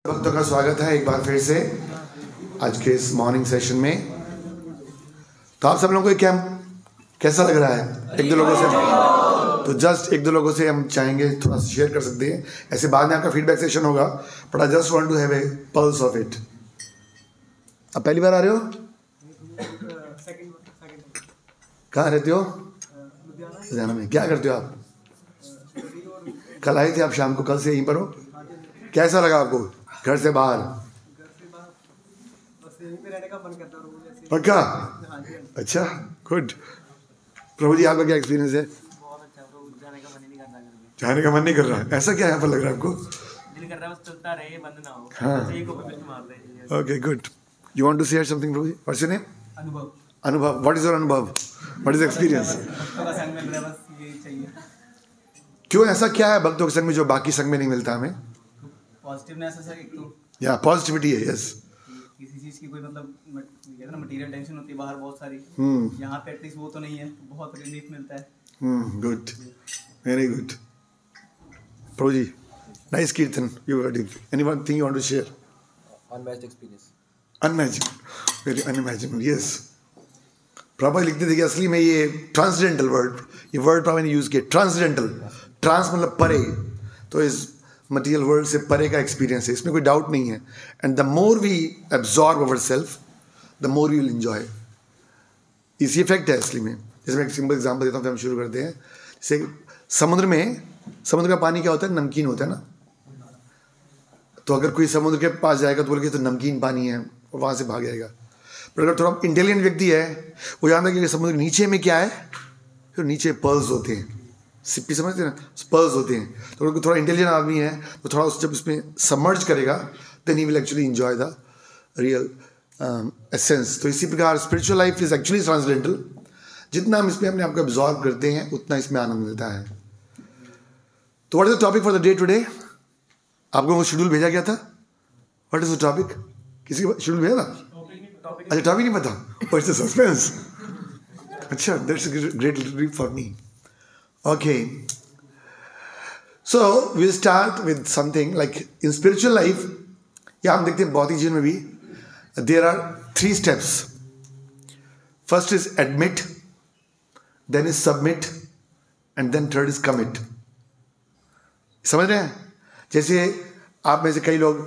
भक्तों का स्वागत है एक बार फिर से आज के इस मॉर्निंग सेशन में। तो आप सब लोगों को कैंप कैसा लग रहा है? एक दो लोगों से तो जस्ट एक दो लोगों से हम चाहेंगे थोड़ा शेयर कर सकते हैं, ऐसे बाद में आपका फीडबैक सेशन होगा, but I just want to have a pulse of it. अब पहली बार आ रहे हो? कहाँ रहते हो? लुधियाना में। क्या करते हो आप? कल आए थे आप शाम को, कल से यहीं पर हो? कैसा लगा आपको घर से बाहर? पक्का? अच्छा, गुड। प्रभु जी आपका क्या एक्सपीरियंस है? जाने का मन नहीं कर रहा है। ऐसा क्या यहाँ पर लग रहा है आपको? दिल कर रहा है बस चलता रहे, बंद ना हो। हाँ। Okay, good. You want to share something Prabhu ji? What's your name? Anubhav. Anubhav. What is your Anubhav? What is experience? भक्तों का संग मिल रहा है, बस यही चाहिए। क्यों ऐसा क्या है भक्तों के संग में जो बाकी संग में नहीं मिलता हमें? पॉजिटिवनेस है सर, एक तो या पॉजिटिविटी है। यस, किसी चीज की कोई मतलब कहते हैं ना मटेरियल टेंशन होती है बाहर बहुत सारी, यहाँ पे एटलीस्ट वो तो नहीं है, बहुत रिलीफ मिलता है। Good, very good. Prabhu ji, nice kirtan. You anyone thing you want to share? Unmatched experience. Unmagic, very unimaginable. Yes, Prabhu लिखते थे कि असली में ये ट्रांसडेंटल वर्ड, ये वर्ड प्रभु ने यूज किया, ट्रांसडेंटल। ट्रांस मतलब परे, तो इस मटेरियल वर्ल्ड से परे का एक्सपीरियंस है, इसमें कोई डाउट नहीं है। And the more we absorb our self the more you will enjoy. इसी इफेक्ट है असली में। जैसे मैं एक सिंपल एग्जांपल देता हूँ, फिर हम शुरू करते हैं। जैसे समुद्र में, समुद्र का पानी क्या होता है? नमकीन होता है ना। तो अगर कोई समुद्र के पास जाएगा तो बोलेगा तो नमकीन पानी है, और वहाँ से भाग जाएगा। पर अगर थोड़ा इंटेलिजेंट व्यक्ति है, वो जानता है कि समुद्र के नीचे में क्या है, तो नीचे पर्ल्स होते हैं, सिप्पी समझते हैं ना, पर्ल्स होते हैं। तो अगर थोड़ा इंटेलिजेंट आदमी है तो थोड़ा जब इसमें सबमर्ज करेगा then he will actually enjoy the real essence. तो इसी प्रकार spiritual life is actually transcendental. जितना हम इसमें अपने आप को एब्जॉर्ब करते हैं उतना इसमें आनंद मिलता है। तो what is the topic for the day today? आपको वो शेड्यूल भेजा गया था? What is the topic? किसी को शेड्यूल भेजा था? अच्छा, टॉपिक नहीं पता? What's the suspense? अच्छा, that's great relief for me. Okay, so we'll start with something like in spiritual life. या हम देखते हैं भौतिक जीवन में भी there are 3 steps. First is admit, then is submit, and then third is commit. समझ रहे हैं? जैसे आप में से कई लोग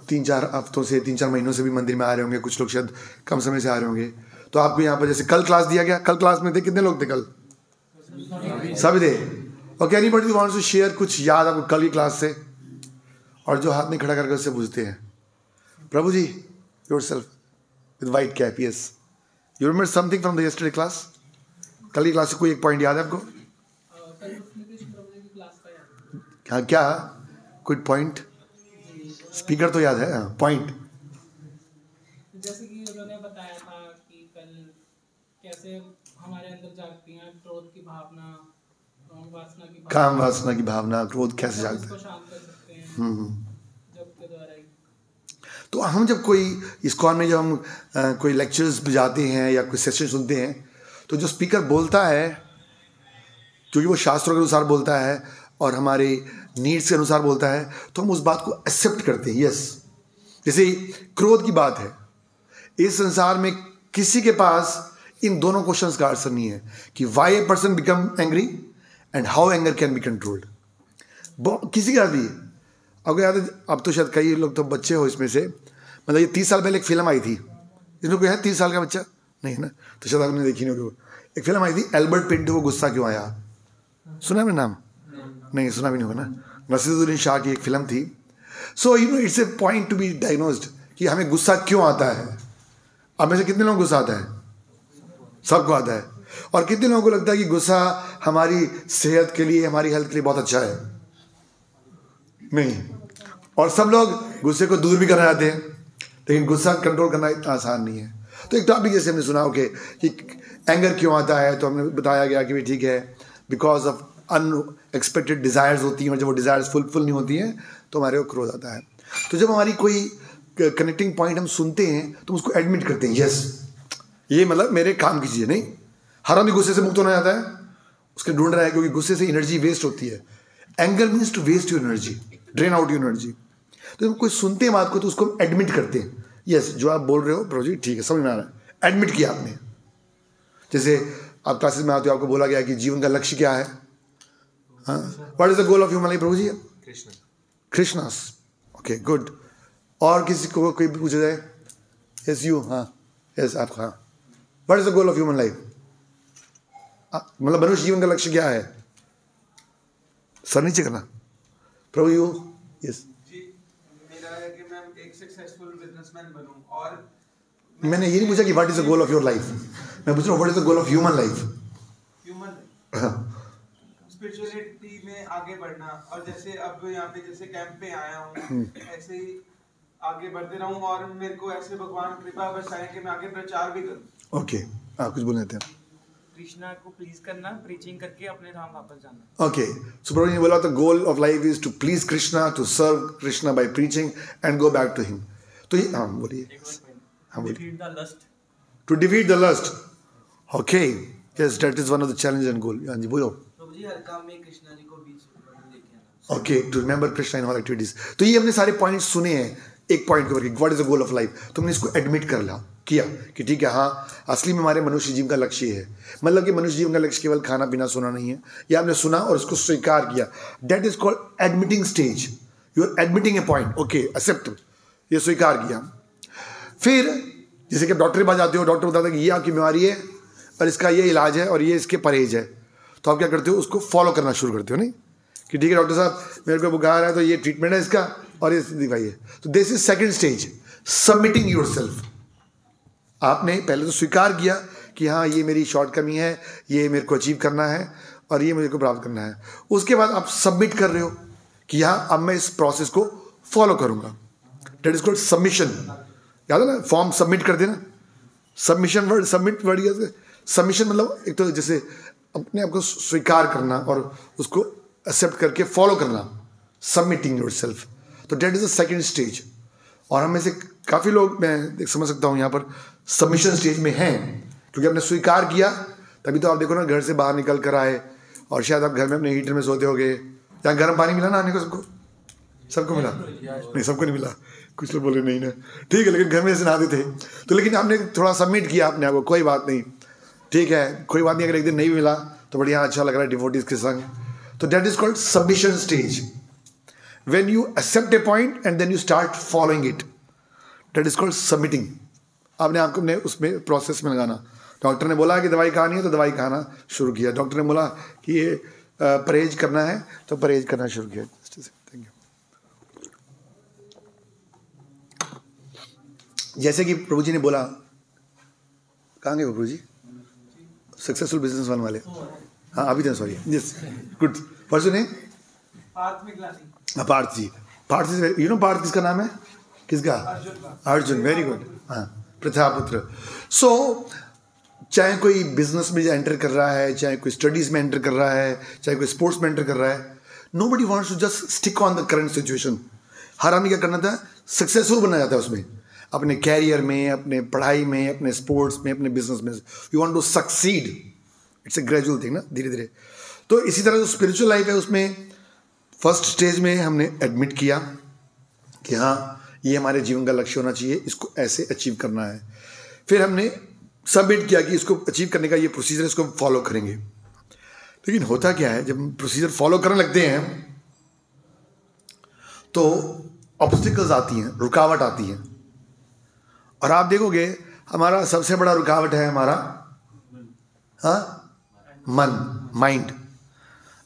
3-4 हफ्तों से, 3-4 महीनों से भी मंदिर में आ रहे होंगे, कुछ लोग शायद कम समय से आ रहे होंगे। तो आपको यहाँ पर जैसे कल क्लास दिया गया, कल क्लास में थे कितने लोग थे? कल सभी थे। Okay, anybody wants to share कुछ याद आपको कल की क्लास से? और जो हाथ नहीं खड़ा करके उससे पूछते हैं, Prabhu ji yourself with white cap, yes, you remember something from the yesterday class? कल की क्लास से कोई एक पॉइंट याद है आपको? हाँ, क्या कोई पॉइंट? स्पीकर तो याद है, हाँ, पॉइंट। जैसे कि उन्होंने बताया था कि कल कैसे हमारे अंदर जागती हैं क्रोध की भावना, काम वासना की भावना, क्रोध कैसे जागता है? शांत कर सकते हैं जब के द्वारा ही। तो हम जब कोई इस्कॉन में जब हम कोई लेक्चर्स जाते हैं या कोई सेशन सुनते हैं, तो जो स्पीकर बोलता है, क्योंकि वो शास्त्रों के अनुसार बोलता है और हमारे नीड्स के अनुसार बोलता है, तो हम उस बात को एक्सेप्ट करते हैं। यस, जैसे क्रोध की बात है, इस संसार में किसी के पास इन दोनों क्वेश्चंस का आंसर नहीं है कि why a person become angry and how anger can be controlled. किसी का भी अगर याद है, अब तो शायद कई लोग तो बच्चे हो इसमें से, मतलब ये 30 साल पहले एक फिल्म आई थी, इसमें कोई है 30 साल का बच्चा? नहीं है ना, तो शायद आपने देखी नहीं होगी। एक फिल्म आई थी एल्बर्ट पिंटो को गुस्सा क्यों आया, सुना है मेरा नाम? नहीं सुना भी नहीं होगा ना। नसीरुद्दीन शाह की एक फिल्म थी। So you know it's a point to be diagnosed कि हमें गुस्सा क्यों आता है। अब में से कितने लोगों को गुस्सा आता है? सबको आता है। और कितने लोगों को लगता है कि गुस्सा हमारी सेहत के लिए, हमारी हेल्थ के लिए बहुत अच्छा है? नहीं। और सब लोग गुस्से को दूर भी करना चाहते हैं, लेकिन गुस्सा कंट्रोल करना इतना आसान नहीं है। तो एक टॉपिक जैसे हमने सुना ओके कि एंगर क्यों आता है, तो हमने बताया गया कि ठीक है बिकॉज ऑफ अनएक्सपेक्टेड डिज़ायर्स होती हैं, और जब वो डिज़ायर्स फुलफिल नहीं होती हैं तो हमारे को क्रोध आता है। तो जब हमारी कोई कनेक्टिंग पॉइंट हम सुनते हैं तो उसको एडमिट करते हैं, यस ये मतलब मेरे काम की चीज़ नहीं। हर आदमी गुस्से से मुक्त होना चाहता है, उसके ढूंढ रहा है, क्योंकि गुस्से से एनर्जी वेस्ट होती है। Anger means to waste your energy, drain out your energy. तो जब कोई सुनते हैं बात को तो उसको हम एडमिट करते हैं, यस जो आप बोल रहे हो प्रभु जी ठीक है, समझ में आ रहा है, एडमिट किया आपने। जैसे आप क्लासेस में आते हो, आपको बोला गया कि जीवन का लक्ष्य क्या है, हाँ, what is the goal of human life Prabhu ji? Krishna's, okay good. और किसी को कोई पूछा जाए, यस यू, हाँ यस आप, हाँ, what is the goal of human life, मतलब मनुष्य जीवन का लक्ष्य क्या है? सर नीचे करना, प्रभु यू, यस। जी मेरा है कि मैं एक सक्सेसफुल बिजनेसमैन बनूं, और मैंने ये नहीं पूछा कि what is the goal of your life, मैं पूछ रहा हूँ what is the goal of human life. Spirituality में आगे बढ़ना, और जैसे अब यहाँ पे जैसे कैंप पे आया हूँ, ऐसे ही आगे बढ़ते रहूं, और मेरे को ऐसे भगवान कृपा बरसाए कि मैं आगे प्रचार भी करूं। ओके, आप कुछ बोलने थे? कृष्णा को प्लीज करना, प्रीचिंग करके अपने धाम वापस जाना। ओके, सो प्रभु ने बोला the goal of life is to please Krishna, to serve Krishna by preaching and go back to him. तो ये, हाँ बोलिए, हाँ बोलिए। Defeat the lust, to defeat the lust, okay, yes that is one of the challenge and goal. हाँ जी बोलो। प्रभु जी हर काम में कृष्णा जी को बीच में लेके आना। Okay, to remember Krishna in all activities. तो ये हमने सारे पॉइंट्स सुने हैं, एक पॉइंट के ऊपर what is the goal of life, तो हमने इसको एडमिट कर लिया किया कि ठीक है, हाँ असली में हमारे मनुष्य जीवन का लक्ष्य है, मतलब कि मनुष्य जीवन का लक्ष्य केवल खाना पीना सोना नहीं है। या आपने सुना और उसको स्वीकार किया, that is called admitting stage. You are admitting a point, okay accept, ये स्वीकार किया। फिर जैसे कि डॉक्टर के पास जाते हो, डॉक्टर बताता है कि ये आपकी बीमारी है और इसका ये इलाज है और ये इसके परहेज है, तो आप क्या करते हो, उसको फॉलो करना शुरू करते हो, नहीं कि ठीक है डॉक्टर साहब मेरे को बुखार है तो ये ट्रीटमेंट है इसका और ये दवाई है। तो this is second stage, submitting yourself. आपने पहले तो स्वीकार किया कि हाँ ये मेरी शॉर्टकमी है, ये मेरे को अचीव करना है और ये मेरे को प्राप्त करना है। उसके बाद आप सबमिट कर रहे हो कि हाँ अब मैं इस प्रोसेस को फॉलो करूंगा। That is called submission. याद है ना, फॉर्म सबमिट कर देना, submission word, submit word, submission मतलब एक तो जैसे अपने आप को स्वीकार करना और उसको एक्सेप्ट करके फॉलो करना, सबमिटिंग योरसेल्फ। तो that is the second stage. और हम में से काफ़ी लोग, मैं समझ सकता हूँ यहाँ पर सबमिशन स्टेज में हैं, क्योंकि आपने स्वीकार किया, तभी तो आप देखो ना घर से बाहर निकल कर आए और शायद आप घर में अपने हीटर में सोते होगे, या गर्म पानी मिला ना आने को, सबको मिला? नहीं सबको नहीं मिला, कुछ लोग बोले नहीं ना, ठीक है, लेकिन घर में ऐसे नहाते थे तो, लेकिन आपने थोड़ा सबमिट किया अपने आप को, कोई बात नहीं, ठीक है कोई बात नहीं, अगर एक दिन नहीं भी मिला तो बढ़िया अच्छा लग रहा है डिवोटीज के संग। तो that is called submission stage, when you accept a point and then you start following it, that is called submitting। आपने आपको अपने उसमें प्रोसेस में लगाना। डॉक्टर ने बोला कि दवाई खानी है तो दवाई खाना शुरू किया, डॉक्टर ने बोला कि ये परहेज करना है तो परहेज करना शुरू किया। Thank you. जैसे कि प्रभु जी ने बोला, कहाँ गए प्रभु जी? सक्सेसफुल बिजनेस वाले, हाँ अभी तो sorry, yes good, what's your name? Parth Miglani. Parth ji, Parth ji, you know Parth किसका नाम है? किसका? अर्जुन, वेरी गुड, हाँ प्रथापुत्र। सो चाहे कोई बिजनेस में एंटर कर रहा है, चाहे कोई स्टडीज में एंटर कर रहा है, चाहे कोई स्पोर्ट्स में एंटर कर रहा है, nobody wants to just stick on the current situation. हर आदमी क्या करना था, सक्सेसफुल बनना चाहता है उसमें, अपने कैरियर में, अपने पढ़ाई में, अपने स्पोर्ट्स में, अपने बिजनेस में। You want to succeed, it's a gradual thing ना, धीरे धीरे। तो इसी तरह जो स्पिरिचुअल लाइफ है उसमें फर्स्ट स्टेज में हमने एडमिट किया कि हाँ ये हमारे जीवन का लक्ष्य होना चाहिए, इसको ऐसे अचीव करना है। फिर हमने सबमिट किया कि इसको अचीव करने का ये प्रोसीजर, इसको फॉलो करेंगे। लेकिन होता क्या है, जब हम प्रोसीजर फॉलो करने लगते हैं तो ऑब्स्टिकल्स आती हैं, रुकावट आती है। और आप देखोगे हमारा सबसे बड़ा रुकावट है हमारा मन, माइंड।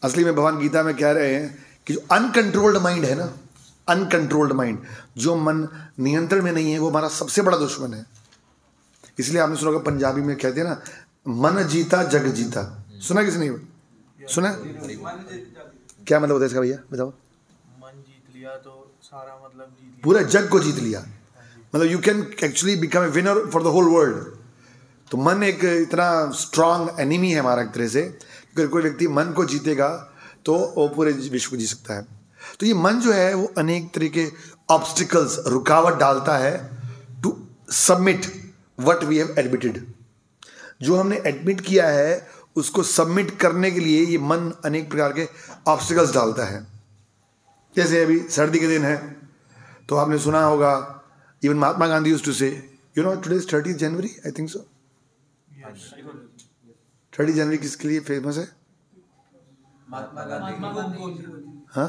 असली में भगवान गीता में कह रहे हैं कि जो अनकंट्रोल्ड माइंड है ना, अनकंट्रोल्ड माइंड, जो मन नियंत्रण में नहीं है, वो हमारा सबसे बड़ा दुश्मन है। इसलिए आपने सुना होगा पंजाबी में कहते हैं ना, मन जीता जग जीता। सुना किसी ने? सुना? क्या मतलब होता है इसका भैया बताओ? मन जीत लिया तो सारा मतलब जीत लिया, पूरा जग को जीत लिया, मतलब you can actually become a winner for the whole world. तो मन एक इतना स्ट्रांग एनिमी है हमारा एक तरह से, अगर कोई व्यक्ति मन को जीतेगा तो वो पूरे विश्व को जीत सकता है। तो ये मन जो है वो अनेक तरह के ऑब्स्टिकल्स, रुकावट डालता है to submit what we have admitted. जो हमने एडमिट किया है उसको सबमिट करने के लिए ये मन अनेक प्रकार के ऑब्स्टिकल्स डालता है। जैसे अभी सर्दी के दिन है तो आपने सुना होगा, even Mahatma Gandhi used to say, you know today is 30 January, I think so. 30 जनवरी किसके लिए फेमस है? महात्मा गांधी हाँ,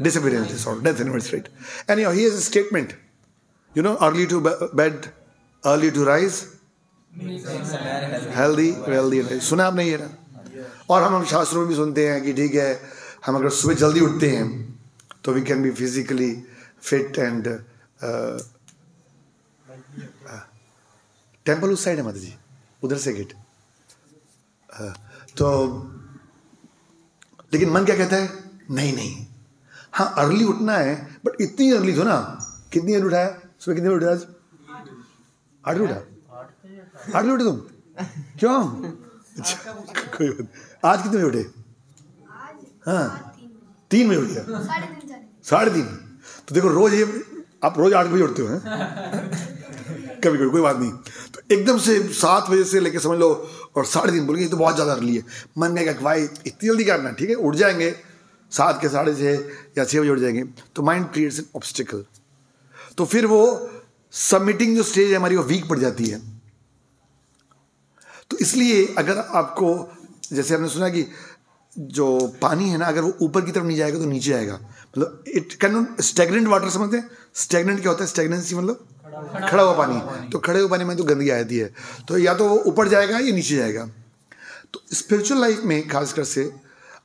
disappearance, sorry, death anniversary. Anyhow, here's a statement. You know, early to bed, early to rise, healthy, wealthy. सुना आपने ये ना? और हम शास्त्रों में भी सुनते हैं कि ठीक है, हम अगर सुबह जल्दी उठते हैं तो we can be physically fit and temple उस साइड है माता जी, उधर से गेट। तो लेकिन मन क्या कहता है? नहीं, हाँ अर्ली उठना है, बट इतनी अर्ली तो ना, कितनी अर्ली उठाया? सुबह कितने बजे उठे आज? 8 बजे उठा? 8 बजे उठे तुम? क्यों? अच्छा, कोई बात। आज कितने बजे उठे? हाँ 3 बजे उठ गया, 3:30। तो देखो रोज ये आप रोज 8 बजे उठते हो हैं? कभी कोई बात नहीं। तो एकदम से 7 बजे से लेके समझ लो और 3:30 बोलेंगे, ये तो बहुत ज़्यादा अर्ली है। मन में क्या भाई इतनी जल्दी करना, ठीक है उठ जाएंगे 7 के 6:30 या 6 बजे उठ जाएंगे। तो माइंड क्रिएट्स एन ऑब्स्टिकल, तो फिर वो सबमिटिंग जो स्टेज है हमारी वो वीक पड़ जाती है। तो इसलिए अगर आपको, जैसे हमने सुना कि जो पानी है ना, अगर वो ऊपर की तरफ नहीं जाएगा तो नीचे आएगा, मतलब it can not, stagnant water समझते हैं? स्टैग्नेंट क्या होता है? स्टैग्नेंसी मतलब खड़ा हुआ पानी। तो खड़े हुए पानी में तो गंदगी आती है, तो या तो वो ऊपर जाएगा या नीचे जाएगा। तो स्पिरिचुअल लाइफ में खासकर से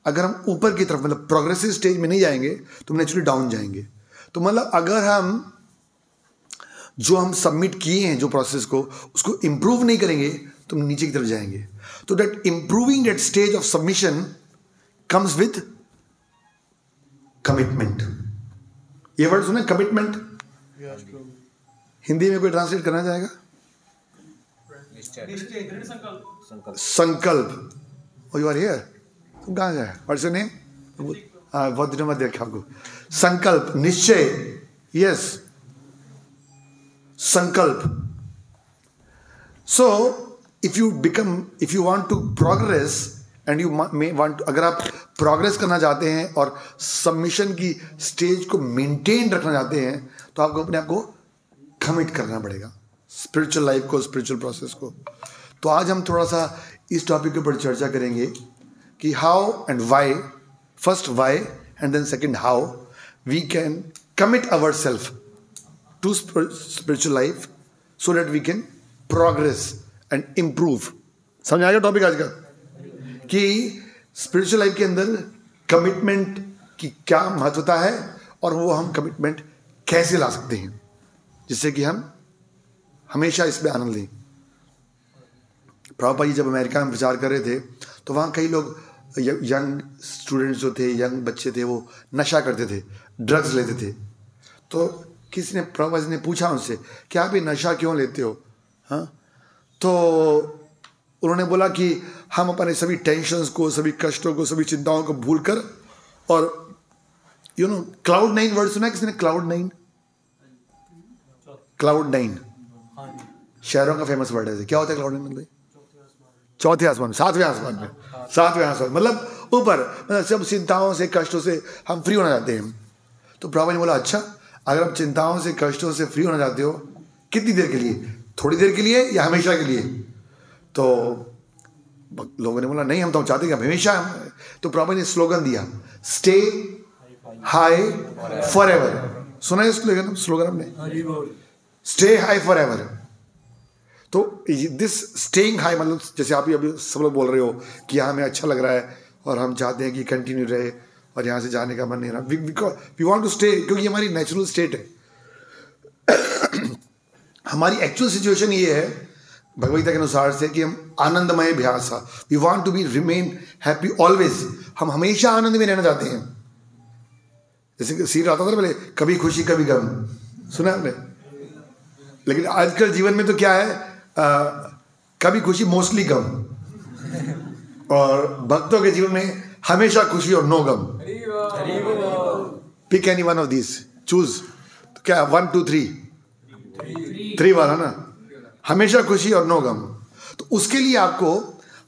अगर हम ऊपर की तरफ मतलब प्रोग्रेसिव स्टेज में नहीं जाएंगे तो हम नेचुरली डाउन जाएंगे। तो मतलब अगर हम जो हम सबमिट किए हैं जो प्रोसेस को, उसको इम्प्रूव नहीं करेंगे तो हम नीचे की तरफ जाएंगे। तो that improving that stage of submission comes with commitment. ये वर्ड सुने, कमिटमेंट? हिंदी में कोई ट्रांसलेट करना चाहेगा? संकल्प। यू आर हियर, तुम कहाँ गए? What's your name? बहुत दिनों में देखा आपको। संकल्प, निश्चय, yes, Sankalp. So if you want to progress and you may want, अगर आप प्रोग्रेस करना चाहते हैं और सबमिशन की स्टेज को मेंटेन रखना चाहते हैं तो आपको अपने आप को कमिट करना पड़ेगा, स्पिरिचुअल लाइफ को, स्पिरिचुअल प्रोसेस को। तो आज हम थोड़ा सा इस टॉपिक के ऊपर चर्चा करेंगे कि how and why, first why and then second how we can commit our self to spiritual life so that we can progress and improve. समझ आ गया टॉपिक आज का कि स्पिरिचुअल लाइफ के अंदर कमिटमेंट की क्या महत्वता है और वो हम कमिटमेंट कैसे ला सकते हैं जिससे कि हम हमेशा इसमें आनंद लें। प्रभुपाद जी जब अमेरिका में प्रचार कर रहे थे तो वहाँ कई लोग, यंग स्टूडेंट्स जो थे, यंग बच्चे थे, वो नशा करते थे, ड्रग्स लेते थे। तो किसी ने, प्रभुपाद जी ने पूछा उनसे कि आप ये नशा क्यों लेते हो? हाँ, तो उन्होंने बोला कि हम अपने सभी टेंशन्स को, सभी कष्टों को, सभी चिंताओं को भूलकर, और यू नो क्लाउड 9 वर्ड सुना है किसी ने? क्लाउड 9, क्लाउड 9 शहरों का फेमस वर्ड है। क्या होता है क्लाउड 9? मतलब चौथे आसमान, 7वें आसमान में, 7वें आसमान मतलब ऊपर, मतलब सब चिंताओं से, कष्टों से हम फ्री होना चाहते हैं। तो प्रभु ने बोला अच्छा, अगर आप चिंताओं से, कष्टों से फ्री होना चाहते हो, कितनी देर के लिए? थोड़ी देर के लिए या हमेशा के लिए? तो लोगों ने बोला नहीं, हम तो चाहते हैं हमेशा। तो प्रभु ने स्लोगन दिया, स्टे हाई फॉर एवर। सुना है स्लोगन आपने? Stay high for ever. तो दिस स्टेइंग हाई मतलब जैसे आप अभी सब लोग बोल रहे हो कि यहाँ हमें अच्छा लग रहा है और हम चाहते हैं कि कंटिन्यू रहे और यहाँ से जाने का मन नहीं रहा, वी वांट टू स्टे, क्योंकि हमारी नेचुरल स्टेट है। हमारी एक्चुअल सिचुएशन ये है भगवद गीता के अनुसार से कि हम आनंदमय अभ्यास, we want to be remain happy always. हम हमेशा आनंद में रहना चाहते हैं। जैसे कि सीर आता था पहले, कभी खुशी कभी गम, सुना आपने? लेकिन आजकल जीवन में तो क्या है, कभी खुशी मोस्टली गम, और भक्तों के जीवन में हमेशा खुशी और नो गम। Pick any one of this, choose. तो क्या 1 2 3 वाला ना, हमेशा खुशी और नो गम। तो उसके लिए आपको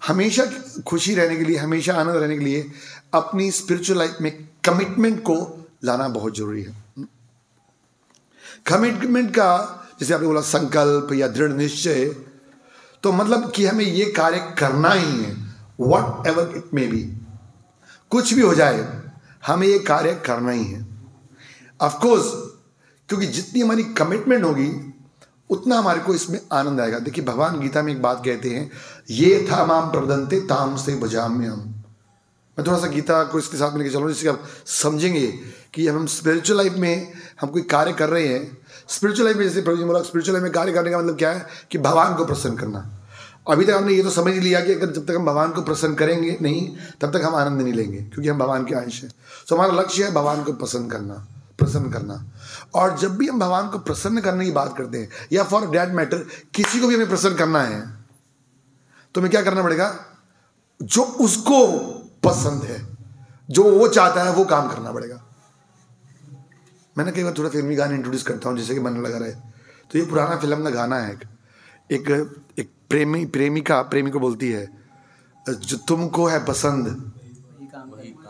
हमेशा खुशी रहने के लिए, हमेशा आनंद रहने के लिए अपनी स्पिरिचुअल लाइफ में कमिटमेंट को लाना बहुत जरूरी है। कमिटमेंट का जैसे आपने बोला संकल्प या दृढ़ निश्चय, तो मतलब कि हमें ये कार्य करना ही है, what ever it may be, कुछ भी हो जाए हमें ये कार्य करना ही है। ऑफकोर्स, क्योंकि जितनी हमारी कमिटमेंट होगी उतना हमारे को इसमें आनंद आएगा। देखिए भगवान गीता में एक बात कहते हैं, ये था माम प्रबदंते ताम से भजाम्यहम्। मैं थोड़ा सा गीता को इसके साथ में लेके चलूँ जिससे आप समझेंगे कि हम स्पिरिचुअल लाइफ में हम कोई कार्य कर रहे हैं। स्पिरिचुअल लाइफ में जैसे प्रभु जी बोला, स्पिरिचुअल लाइफ में कार्य करने का मतलब क्या है कि भगवान को प्रसन्न करना। अभी तक हमने ये तो समझ लिया कि अगर जब तक हम भगवान को प्रसन्न करेंगे नहीं तब तक हम आनंद नहीं लेंगे, क्योंकि हम भगवान के अंश हैं। तो हमारा लक्ष्य है भगवान को प्रसन्न करना। और जब भी हम भगवान को प्रसन्न करने की बात करते हैं, या फॉर दैट मैटर किसी को भी हमें प्रसन्न करना है, तो हमें क्या करना पड़ेगा? जो उसको पसंद है, जो वो चाहता है, वो काम करना पड़ेगा। मैंने कई बार थोड़ा फिल्मी गाने इंट्रोड्यूस करता हूँ जैसे कि मन लगा रहे। तो ये पुराना फिल्म का गाना है, एक प्रेमिका प्रेमी को बोलती है, जो तुमको है पसंद,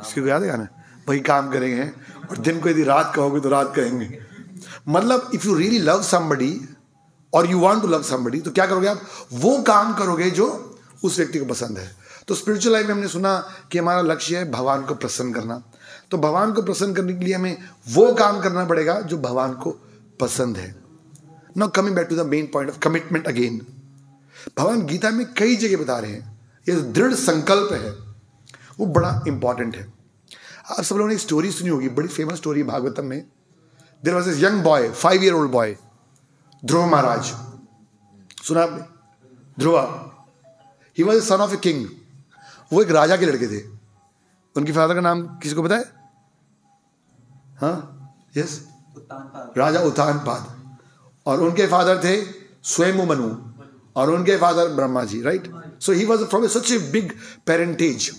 इसको याद है गाना, वही काम करेंगे, और दिन को यदि रात कहोगे तो रात कहेंगे। मतलब if you really love somebody और you want to love somebody, तो क्या करोगे आप? वो काम करोगे जो उस व्यक्ति को पसंद है। तो स्पिरिचुअल लाइफ में हमने सुना कि हमारा लक्ष्य है भगवान को प्रसन्न करना। तो भगवान को प्रसन्न करने के लिए हमें वो काम करना पड़ेगा जो भगवान को पसंद है। Now coming back to the main point of commitment again, भगवान गीता में कई जगह बता रहे हैं ये दृढ़ संकल्प है वो बड़ा इंपॉर्टेंट है। आप सब लोगों ने एक स्टोरी सुनी होगी, बड़ी फेमस स्टोरी है भागवतम में। There was this young boy, 5 year old boy, Dhruv Maharaj, सुना आपने? Dhruva, he was son of a king. वो एक राजा के लड़के थे। उनके फादर का नाम किसी को पता है? हाँ, यस, राजा उत्तानपाद। और उनके फादर थे स्वयं मनु, और उनके father Brahma ji, right? So he was from such a big parentage.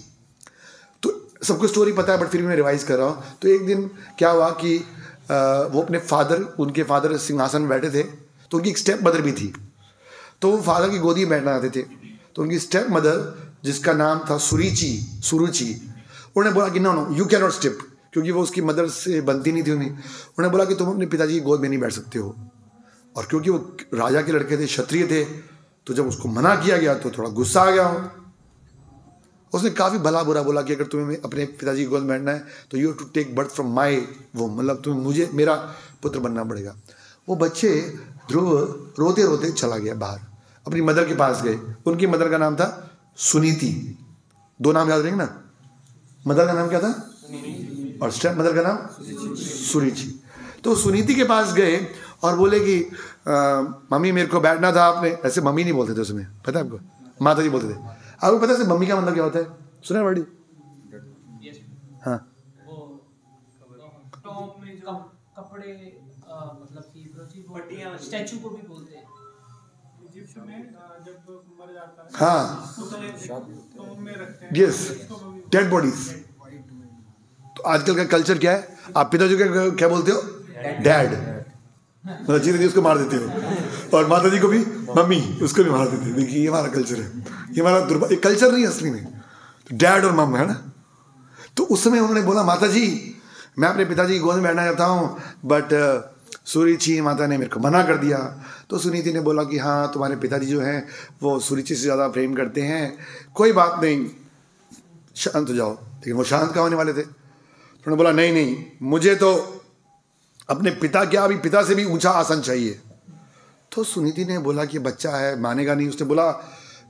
तो सबको स्टोरी पता है, बट फिर मैं रिवाइज कर रहा हूँ। तो एक दिन क्या हुआ कि वो अपने उनके फादर सिंहासन में बैठे थे, तो उनकी एक स्टेप मदर भी थी। तो वो फादर की गोदी में बैठना चाहते थे। तो उनकी स्टेप मदर, जिसका नाम था सुरुचि, उन्होंने बोला कि no you can not step, क्योंकि वो उसकी मदर से बनती नहीं थी उन्हें। उन्होंने बोला कि तुम अपने पिताजी की गोद में नहीं बैठ सकते हो। और क्योंकि वो राजा के लड़के थे, क्षत्रिय थे, तो जब उसको मना किया गया तो थोड़ा गुस्सा आ गया हो। उसने काफ़ी भला बुरा बोला कि अगर तुम्हें अपने पिताजी की गोद में बैठना है तो you have to take birth from my वो, मतलब तुम्हें मेरा पुत्र बनना पड़ेगा। वो बच्चे ध्रुव रोते रोते चला गया बाहर, अपनी मदर के पास गए। उनकी मदर का नाम था सुनीति। 2 नाम याद रहेंगे ना? मदर का नाम क्या था? और स्टेप मदर का नाम सुरुचि। तो सुनीति के पास गए और बोले कि मम्मी मेरे को बैठना था आपने, ऐसे मम्मी नहीं बोलते थे उसमें, पता है आपको? माता जी बोलते थे। आपको पता है मम्मी का मतलब क्या होता है? सुना है वर्ड? हाँ, कपड़े, मतलब कि स्टैचू को भी बोलते हैं इजिप्ट में, जब मर जाता है हाँ, तो में रखते हैं, यस, डेड बॉडीज। तो आजकल का कल्चर क्या है? आप पिताजी को क्या बोलते हो? डैड, मतलब जी उसको मार देते हो, और माता जी को भी मम्मी, उसको भी मार देते हो। देखिए ये हमारा कल्चर है, ये हमारा ये कल्चर नहीं है असली में, तो डैड और मम है ना। तो उस समय उन्होंने बोला माता जी मैं अपने पिताजी की गोद में बैठना चाहता हूँ, बट सुरुचि माता ने मेरे को मना कर दिया। तो सुनीति ने बोला कि हाँ तुम्हारे पिताजी जो हैं वो सुरुचि से ज़्यादा प्रेम करते हैं, कोई बात नहीं, शांत हो जाओ। लेकिन वो शांत कहाँ होने वाले थे? उन्होंने बोला नहीं, मुझे तो अपने पिता, क्या अभी पिता से भी ऊंचा आसन चाहिए। तो सुनीति ने बोला कि बच्चा है, मानेगा नहीं। उसने बोला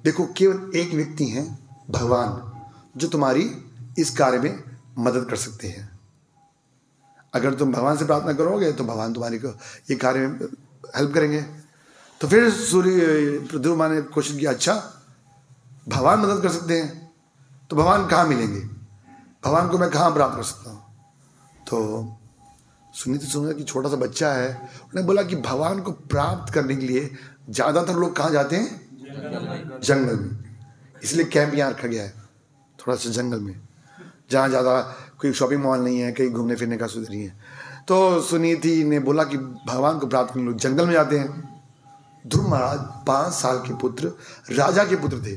देखो केवल एक व्यक्ति हैं, भगवान, जो तुम्हारी इस कार्य में मदद कर सकते हैं। अगर तुम भगवान से प्रार्थना करोगे तो भगवान तुम्हारी को ये कार्य में हेल्प करेंगे। तो फिर ध्रुव माँ ने क्वेश्चन किया, अच्छा भगवान मदद कर सकते हैं तो भगवान कहाँ मिलेंगे? भगवान को मैं कहाँ प्राप्त कर सकता हूँ? तो सुनीति सुना कि छोटा सा बच्चा है, उन्होंने बोला कि भगवान को प्राप्त करने के लिए ज़्यादातर लोग कहाँ जाते हैं? जंगल में। इसलिए कैंप यहाँ रखा गया है, थोड़ा सा जंगल में, जहाँ ज़्यादा कोई शॉपिंग मॉल नहीं है, कहीं घूमने फिरने का सुविधा नहीं है। तो सुनीति ने बोला कि भगवान को प्राप्त करने लोग जंगल में जाते हैं। ध्रुव महाराज 5 साल के पुत्र, राजा के पुत्र थे।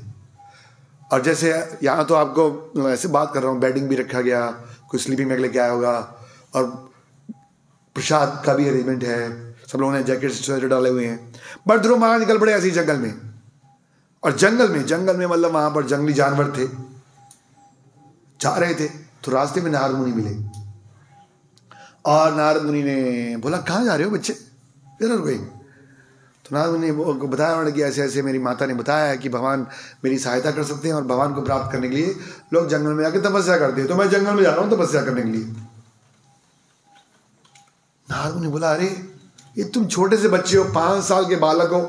और जैसे यहाँ तो आपको ऐसे बात कर रहा हूँ, बेडिंग भी रखा गया, कोई स्लीपिंग बैग लेके आया होगा, और प्रसाद का भी अरेंजमेंट है, सब लोगों ने जैकेट स्वेटर डाले हुए हैं। बट ध्रुव महाराज निकल पड़े ऐसे ही जंगल में, और जंगल में मतलब वहां पर जंगली जानवर थे, जा रहे थे। तो रास्ते में नारद मुनि मिले, और नारद मुनि ने बोला कहाँ जा रहे हो बच्चे, इधर कोई। तो नारद मुनि ने बताया उन्होंने कि ऐसे ऐसे मेरी माता ने बताया है कि भगवान मेरी सहायता कर सकते हैं, और भगवान को प्राप्त करने के लिए लोग जंगल में जाकर तपस्या करते हैं, तो मैं जंगल में जा रहा हूँ तपस्या करने के लिए। नारद मुनि बोला अरे ये तुम छोटे से बच्चे हो, 5 साल के बालक हो,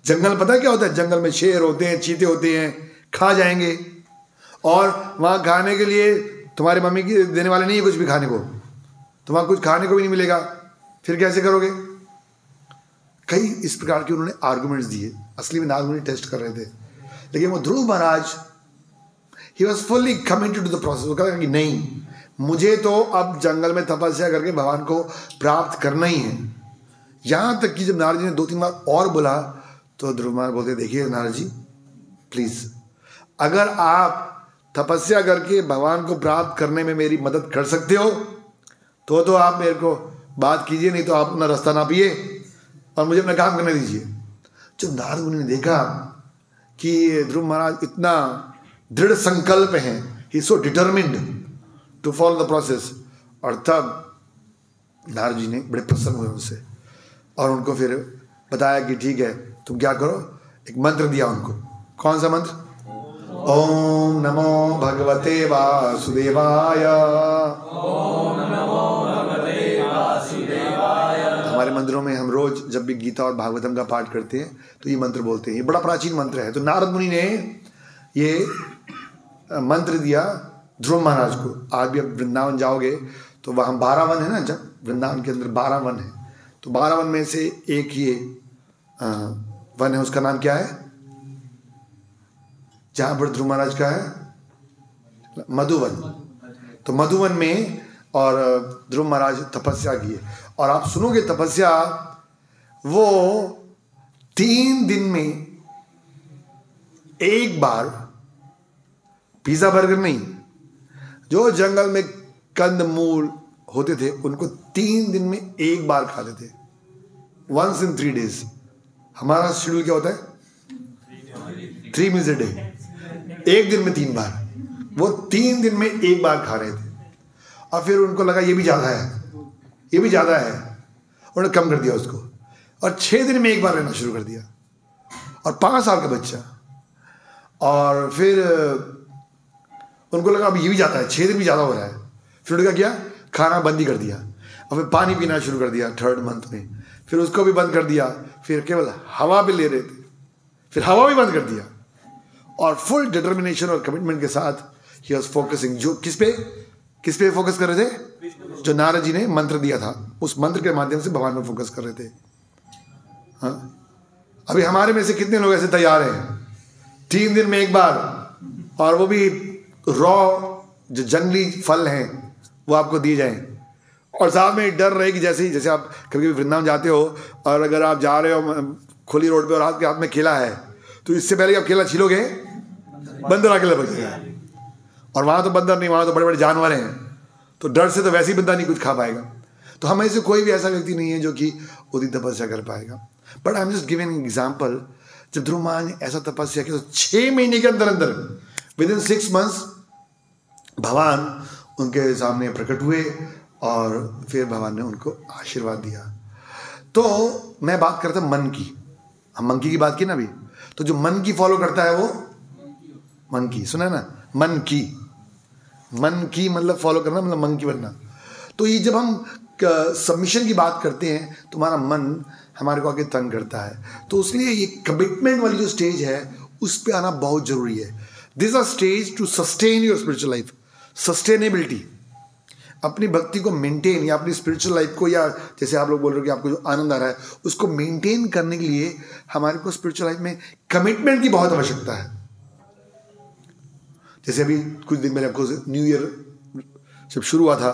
जंगल पता है क्या होता है, जंगल में शेर होते हैं, चीते होते हैं, खा जाएंगे, और वहाँ खाने के लिए तुम्हारी मम्मी की देने वाले नहीं है कुछ भी खाने को, तो वहाँ कुछ खाने को भी नहीं मिलेगा, फिर कैसे करोगे। कई इस प्रकार के उन्होंने आर्गुमेंट्स दिए। असली में नारद मुनि टेस्ट कर रहे थे, लेकिन वो Dhruv Maharaj he was fully committed to the process. वो कहा कि नहीं, मुझे तो अब जंगल में तपस्या करके भगवान को प्राप्त करना ही है। यहाँ तक कि जब नारद जी ने 2-3 बार और बोला तो ध्रुव महाराज बोलते देखिए नारद जी प्लीज, अगर आप तपस्या करके भगवान को प्राप्त करने में मेरी मदद कर सकते हो तो आप मेरे को बात कीजिए, नहीं तो आप अपना रास्ता नापिए और मुझे अपना काम करने दीजिए। जब नारद मुनि ने देखा कि ध्रुव महाराज इतना दृढ़ संकल्प हैं, he so determined to follow the process, और तब नारद जी ने बड़े प्रसन्न हुए उनसे, और उनको फिर बताया कि ठीक है तुम क्या करो, एक मंत्र दिया उनको। कौन सा मंत्र? ओम नमो भगवते वासुदेवाय। हमारे मंदिरों में हम रोज जब भी गीता और भागवतम का पाठ करते हैं तो ये मंत्र बोलते हैं, ये बड़ा प्राचीन मंत्र है। तो नारद मुनि ने ये मंत्र दिया ध्रुव महाराज को। आज भी अब वृंदावन जाओगे तो वहाँ 12 वन है ना, जब वृंदावन के अंदर 12 वन है, तो 12 वन में से एक ये वन है, उसका नाम क्या है जहाँ पर ध्रुव महाराज का है? मधुवन। तो मधुवन में और ध्रुव महाराज तपस्या किए, और आप सुनोगे तपस्या वो 3 दिन में एक बार, पिज्जा बर्गर नहीं, जो जंगल में कंद मूल होते थे उनको 3 दिन में एक बार खाते थे, once in 3 days। हमारा शेड्यूल क्या होता है? 3 meals a day, एक दिन में 3 बार, वो 3 दिन में एक बार खा रहे थे। और फिर उनको लगा ये भी ज़्यादा है, ये भी ज़्यादा है, उन्होंने कम कर दिया उसको, और 6 दिन में एक बार रहना शुरू कर दिया, और 5 साल का बच्चा। और फिर उनको लगा अब ये भी ज़्यादा है, 6 दिन भी ज़्यादा हो रहा है, फिर उन्होंने क्या किया, खाना बंद ही कर दिया, और फिर पानी पीना शुरू कर दिया 3rd मंथ में, फिर उसको भी बंद कर दिया, फिर केवल हवा भी ले रहे थे, फिर हवा भी बंद कर दिया, और फुल डिटर्मिनेशन और कमिटमेंट के साथ ही वाज फोकसिंग। जो किस पे फोकस कर रहे थे? जो नारद जी ने मंत्र दिया था, उस मंत्र के माध्यम से भगवान पर फोकस कर रहे थे। हाँ, अभी हमारे में से कितने लोग ऐसे तैयार हैं 3 दिन में एक बार, और वो भी रॉ जो जंगली फल हैं वो आपको दिए जाएं, और साथ में डर रहे कि जैसे आप कभी कभी वृंदावन जाते हो और अगर आप जा रहे हो खुली रोड पे और आपके हाथ में केला है, तो इससे पहले आप केला छीलोगे बंदर आके लपक जाएगा, और वहाँ तो बंदर नहीं, वहाँ तो बड़े बड़े जानवर हैं, तो डर से तो वैसे ही बंदा नहीं कुछ खा पाएगा। तो हमें से कोई भी ऐसा व्यक्ति नहीं है जो कि उतनी तपस्या कर पाएगा। But I am just giving an example. जब ध्रुव महाराज ने ऐसा तपस्या की तो 6 महीने के अंदर अंदर विदिन 6 months भगवान उनके सामने प्रकट हुए, और फिर भगवान ने उनको आशीर्वाद दिया। तो मैं बात करता मन की, हम मंकी की बात की ना अभी, तो जो मन की फॉलो करता है वो मन की, सुना है ना, मन की मतलब फॉलो करना, मतलब मन की बनना। तो ये जब हम सबमिशन की बात करते हैं तो हमारा मन हमारे को आगे तंग करता है, तो इसलिए ये कमिटमेंट वाली जो स्टेज है उस पर आना बहुत जरूरी है। This are stage to sustain your spiritual life. Sustainability, अपनी भक्ति को मेंटेन, या अपनी स्पिरिचुअल लाइफ को, या जैसे आप लोग बोल रहे हो कि आपको जो आनंद आ रहा है उसको मेंटेन करने के लिए हमारे को स्पिरिचुअल लाइफ में कमिटमेंट की बहुत आवश्यकता है। जैसे अभी कुछ दिन पहले आपको न्यू ईयर जब शुरू हुआ था,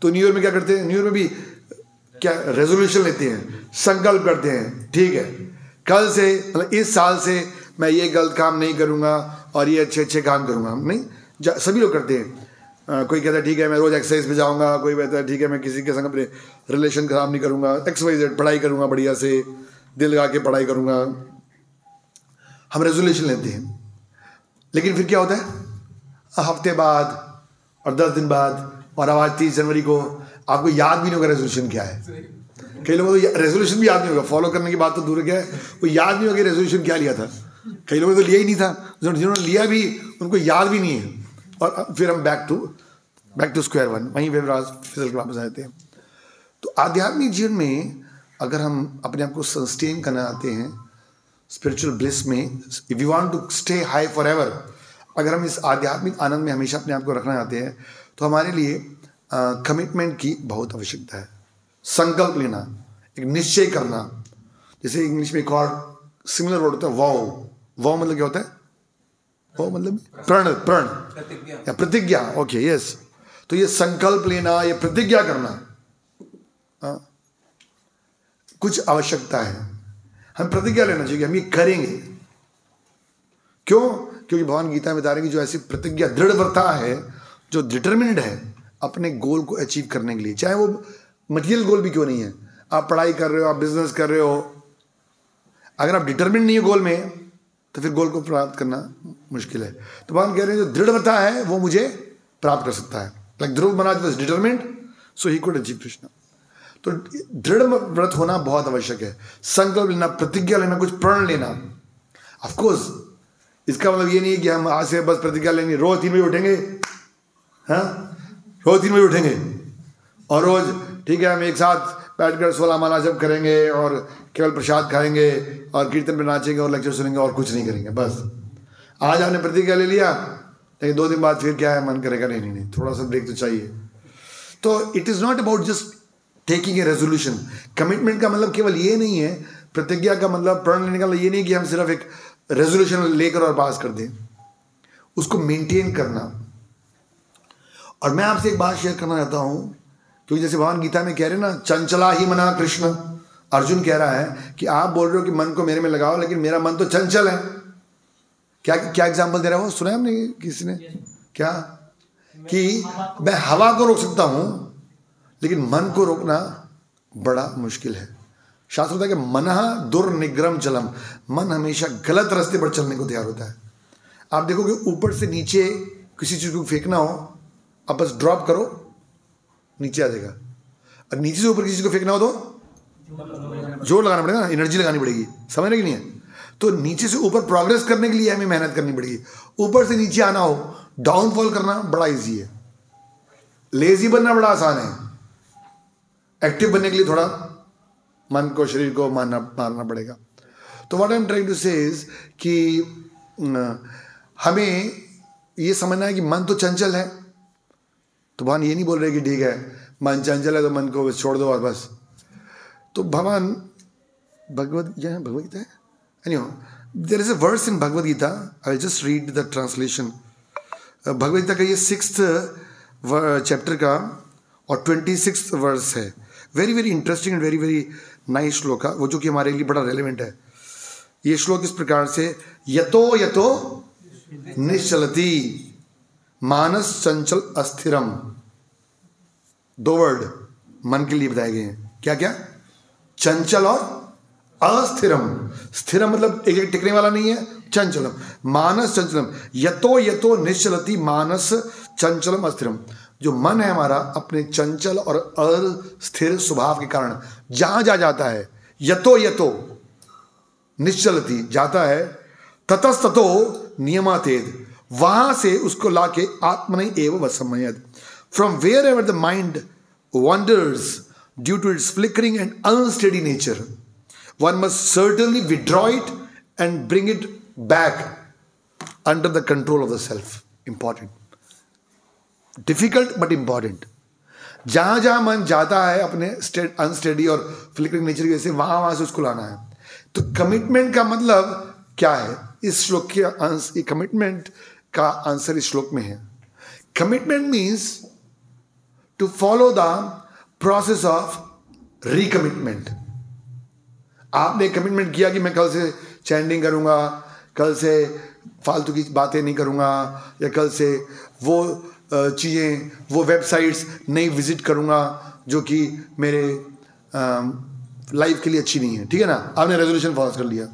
तो न्यू ईयर में क्या करते हैं, न्यू ईयर में भी क्या रेजोल्यूशन लेते हैं, संकल्प करते हैं, ठीक है कल से, मतलब इस साल से मैं ये गलत काम नहीं करूंगा और ये अच्छे अच्छे काम करूंगा। नहीं, सभी लोग करते हैं। कोई कहता है ठीक है मैं रोज एक्सरसाइज पे जाऊंगा, कोई कहता है ठीक है मैं किसी के संग अपने रिलेशन खराब नहीं करूंगा, XYZ पढ़ाई करूंगा बढ़िया से, दिल लगा के पढ़ाई करूंगा। हम रेजोल्यूशन लेते हैं, लेकिन फिर क्या होता है हफ्ते बाद और 10 दिन बाद और आज 30 जनवरी को आपको याद भी नहीं होगा रेजोल्यूशन क्या है। कई लोगों को रेजोल्यूशन भी याद नहीं होगा, फॉलो करने की बात तो दूर क्या है, वो याद नहीं होगा रेजोल्यूशन क्या लिया था। कई लोगों ने तो लिया ही नहीं था, जिन्होंने लिया भी उनको याद भी नहीं है, और फिर हम बैक टू स्क्वायर वन, वहीं पे फिसल के वापस आते हैं। तो आध्यात्मिक जीवन में अगर हम अपने आप को सस्टेन करना चाहते हैं स्पिरिचुअल ब्लिस में, if you want to stay high for ever, अगर हम इस आध्यात्मिक आनंद में हमेशा अपने आप को रखना चाहते हैं, तो हमारे लिए कमिटमेंट की बहुत आवश्यकता है। संकल्प लेना, एक निश्चय करना। जैसे इंग्लिश में एक और सिमिलर वर्ड होता है वाव। वाव मतलब क्या होता है? वाव मतलब प्रण या प्रतिज्ञा। Okay, yes. तो ये संकल्प लेना, ये प्रतिज्ञा करना, कुछ आवश्यकता है। हम प्रतिज्ञा लेना चाहिए, हम ये करेंगे। क्यों? क्योंकि भगवान गीता में बता रहे हैं कि जो ऐसी प्रतिज्ञा दृढ़ व्रता है, जो डिटरमिन्ड है अपने गोल को अचीव करने के लिए, चाहे वो मटेरियल गोल भी क्यों नहीं है। आप पढ़ाई कर रहे हो, आप बिजनेस कर रहे हो, अगर आप डिटरमिन्ड नहीं हो गोल में, तो फिर गोल को प्राप्त करना मुश्किल है। तो भगवान कह रहे हैं जो दृढ़ व्रता है वो मुझे प्राप्त कर सकता है। Like Dhruv Maharaj was determined, so he could achieve Krishna. तो दृढ़ व्रत होना बहुत आवश्यक है। संकल्प लेना, प्रतिज्ञा लेना, कुछ प्रण लेना। ऑफ कोर्स इसका मतलब ये नहीं है कि हम आज से बस प्रतिज्ञा लेंगे, रोज 3 बजे उठेंगे, हाँ रोज 3 बजे उठेंगे और रोज ठीक है हम एक साथ बैठकर 16 माला जप करेंगे और केवल प्रसाद खाएंगे और कीर्तन पे नाचेंगे और लेक्चर सुनेंगे और कुछ नहीं करेंगे। बस आज आपने प्रतिज्ञा ले लिया, लेकिन 2 दिन बाद फिर क्या है, मन करेगा नहीं, थोड़ा सा ब्रेक तो चाहिए। तो it is not about just taking a resolution. Commitment का मतलब केवल ये नहीं है, प्रतिज्ञा का मतलब, प्रण लेने का मतलब ये नहीं कि हम सिर्फ एक रेजोल्यूशन लेकर और पास कर दें, उसको मेंटेन करना। और मैं आपसे एक बात शेयर करना चाहता हूं, क्योंकि जैसे भगवान गीता में कह रहे हैं ना, चंचला ही मना कृष्ण। अर्जुन कह रहा है कि आप बोल रहे हो कि मन को मेरे में लगाओ, लेकिन मेरा मन तो चंचल है। क्या एग्जाम्पल दे रहा हो, सुना है हमने किसी ने क्या? कि मैं हवा को रोक सकता हूं, लेकिन मन को रोकना बड़ा मुश्किल है। शास्त्र होता है कि मनः दुर्निग्रम चलम, मन हमेशा गलत रास्ते पर चलने को तैयार होता है। आप देखोगे ऊपर से नीचे किसी चीज को फेंकना हो, आप बस ड्रॉप करो, नीचे आ जाएगा। और नीचे से ऊपर किसी चीज को फेंकना हो तो जोर लगाना पड़ेगा ना, एनर्जी लगानी पड़ेगी, समझ रहे कि नहीं है? तो नीचे से ऊपर प्रोग्रेस करने के लिए हमें मेहनत करनी पड़ेगी। ऊपर से नीचे आना हो, डाउनफॉल करना बड़ा इजी है, लेजी बनना बड़ा आसान है। एक्टिव बनने के लिए थोड़ा मन को, शरीर को मारना पड़ेगा। तो what I am trying to say is कि हमें ये समझना है कि मन तो चंचल है। तो भगवान ये नहीं बोल रहे कि ठीक है मन चंचल है तो मन को छोड़ दो और बस। तो भगवान भगवद गीता है, there is a verse in Bhagavad Gita, I will just read the translation. Bhagavad Gita का ये 6th चैप्टर का और 26th वर्स है। Very very interesting and very very nice श्लोक है वो, जो कि हमारे लिए बड़ा रेलेवेंट है। ये श्लोक इस प्रकार से, यतो यतो निश्चलति मानस चंचल अस्थिरम। 2 वर्ड मन के लिए बताए गए हैं। क्या क्या? चंचल और अस्थिरम। स्थिरम मतलब एक एक टिकने वाला नहीं है, चंचलम। मानस चंचलम, यतो यतो निश्चलति मानस चंचलम अस्थिरम। जो मन है हमारा अपने चंचल और अस्थिर स्वभाव के कारण जहां जा जाता है, यतो यतो निश्चलति जाता है, ततस्ततो नियमातेद, वहां से उसको लाके आत्मनि एव वसमयद। From wherever the mind wanders due to its flickering and unsteady nature, one must certainly withdraw it and bring it back under the control of the self. Important. Difficult but important. जहां जहां मन जाता है अपने unsteady और flickering nature की वजह से, वहां से उसको लाना है। तो कमिटमेंट का मतलब क्या है? इस श्लोक के कमिटमेंट का आंसर इस श्लोक में है। Commitment means to follow the process of recommitment. आपने कमिटमेंट किया कि मैं कल से चैंटिंग करूंगा, कल से फालतू की बातें नहीं करूंगा, या कल से वो चीज़ें, वो वेबसाइट्स नहीं विजिट करूँगा जो कि मेरे लाइफ के लिए अच्छी नहीं है, ठीक है ना, आपने रेजोल्यूशन फॉलो कर लिया।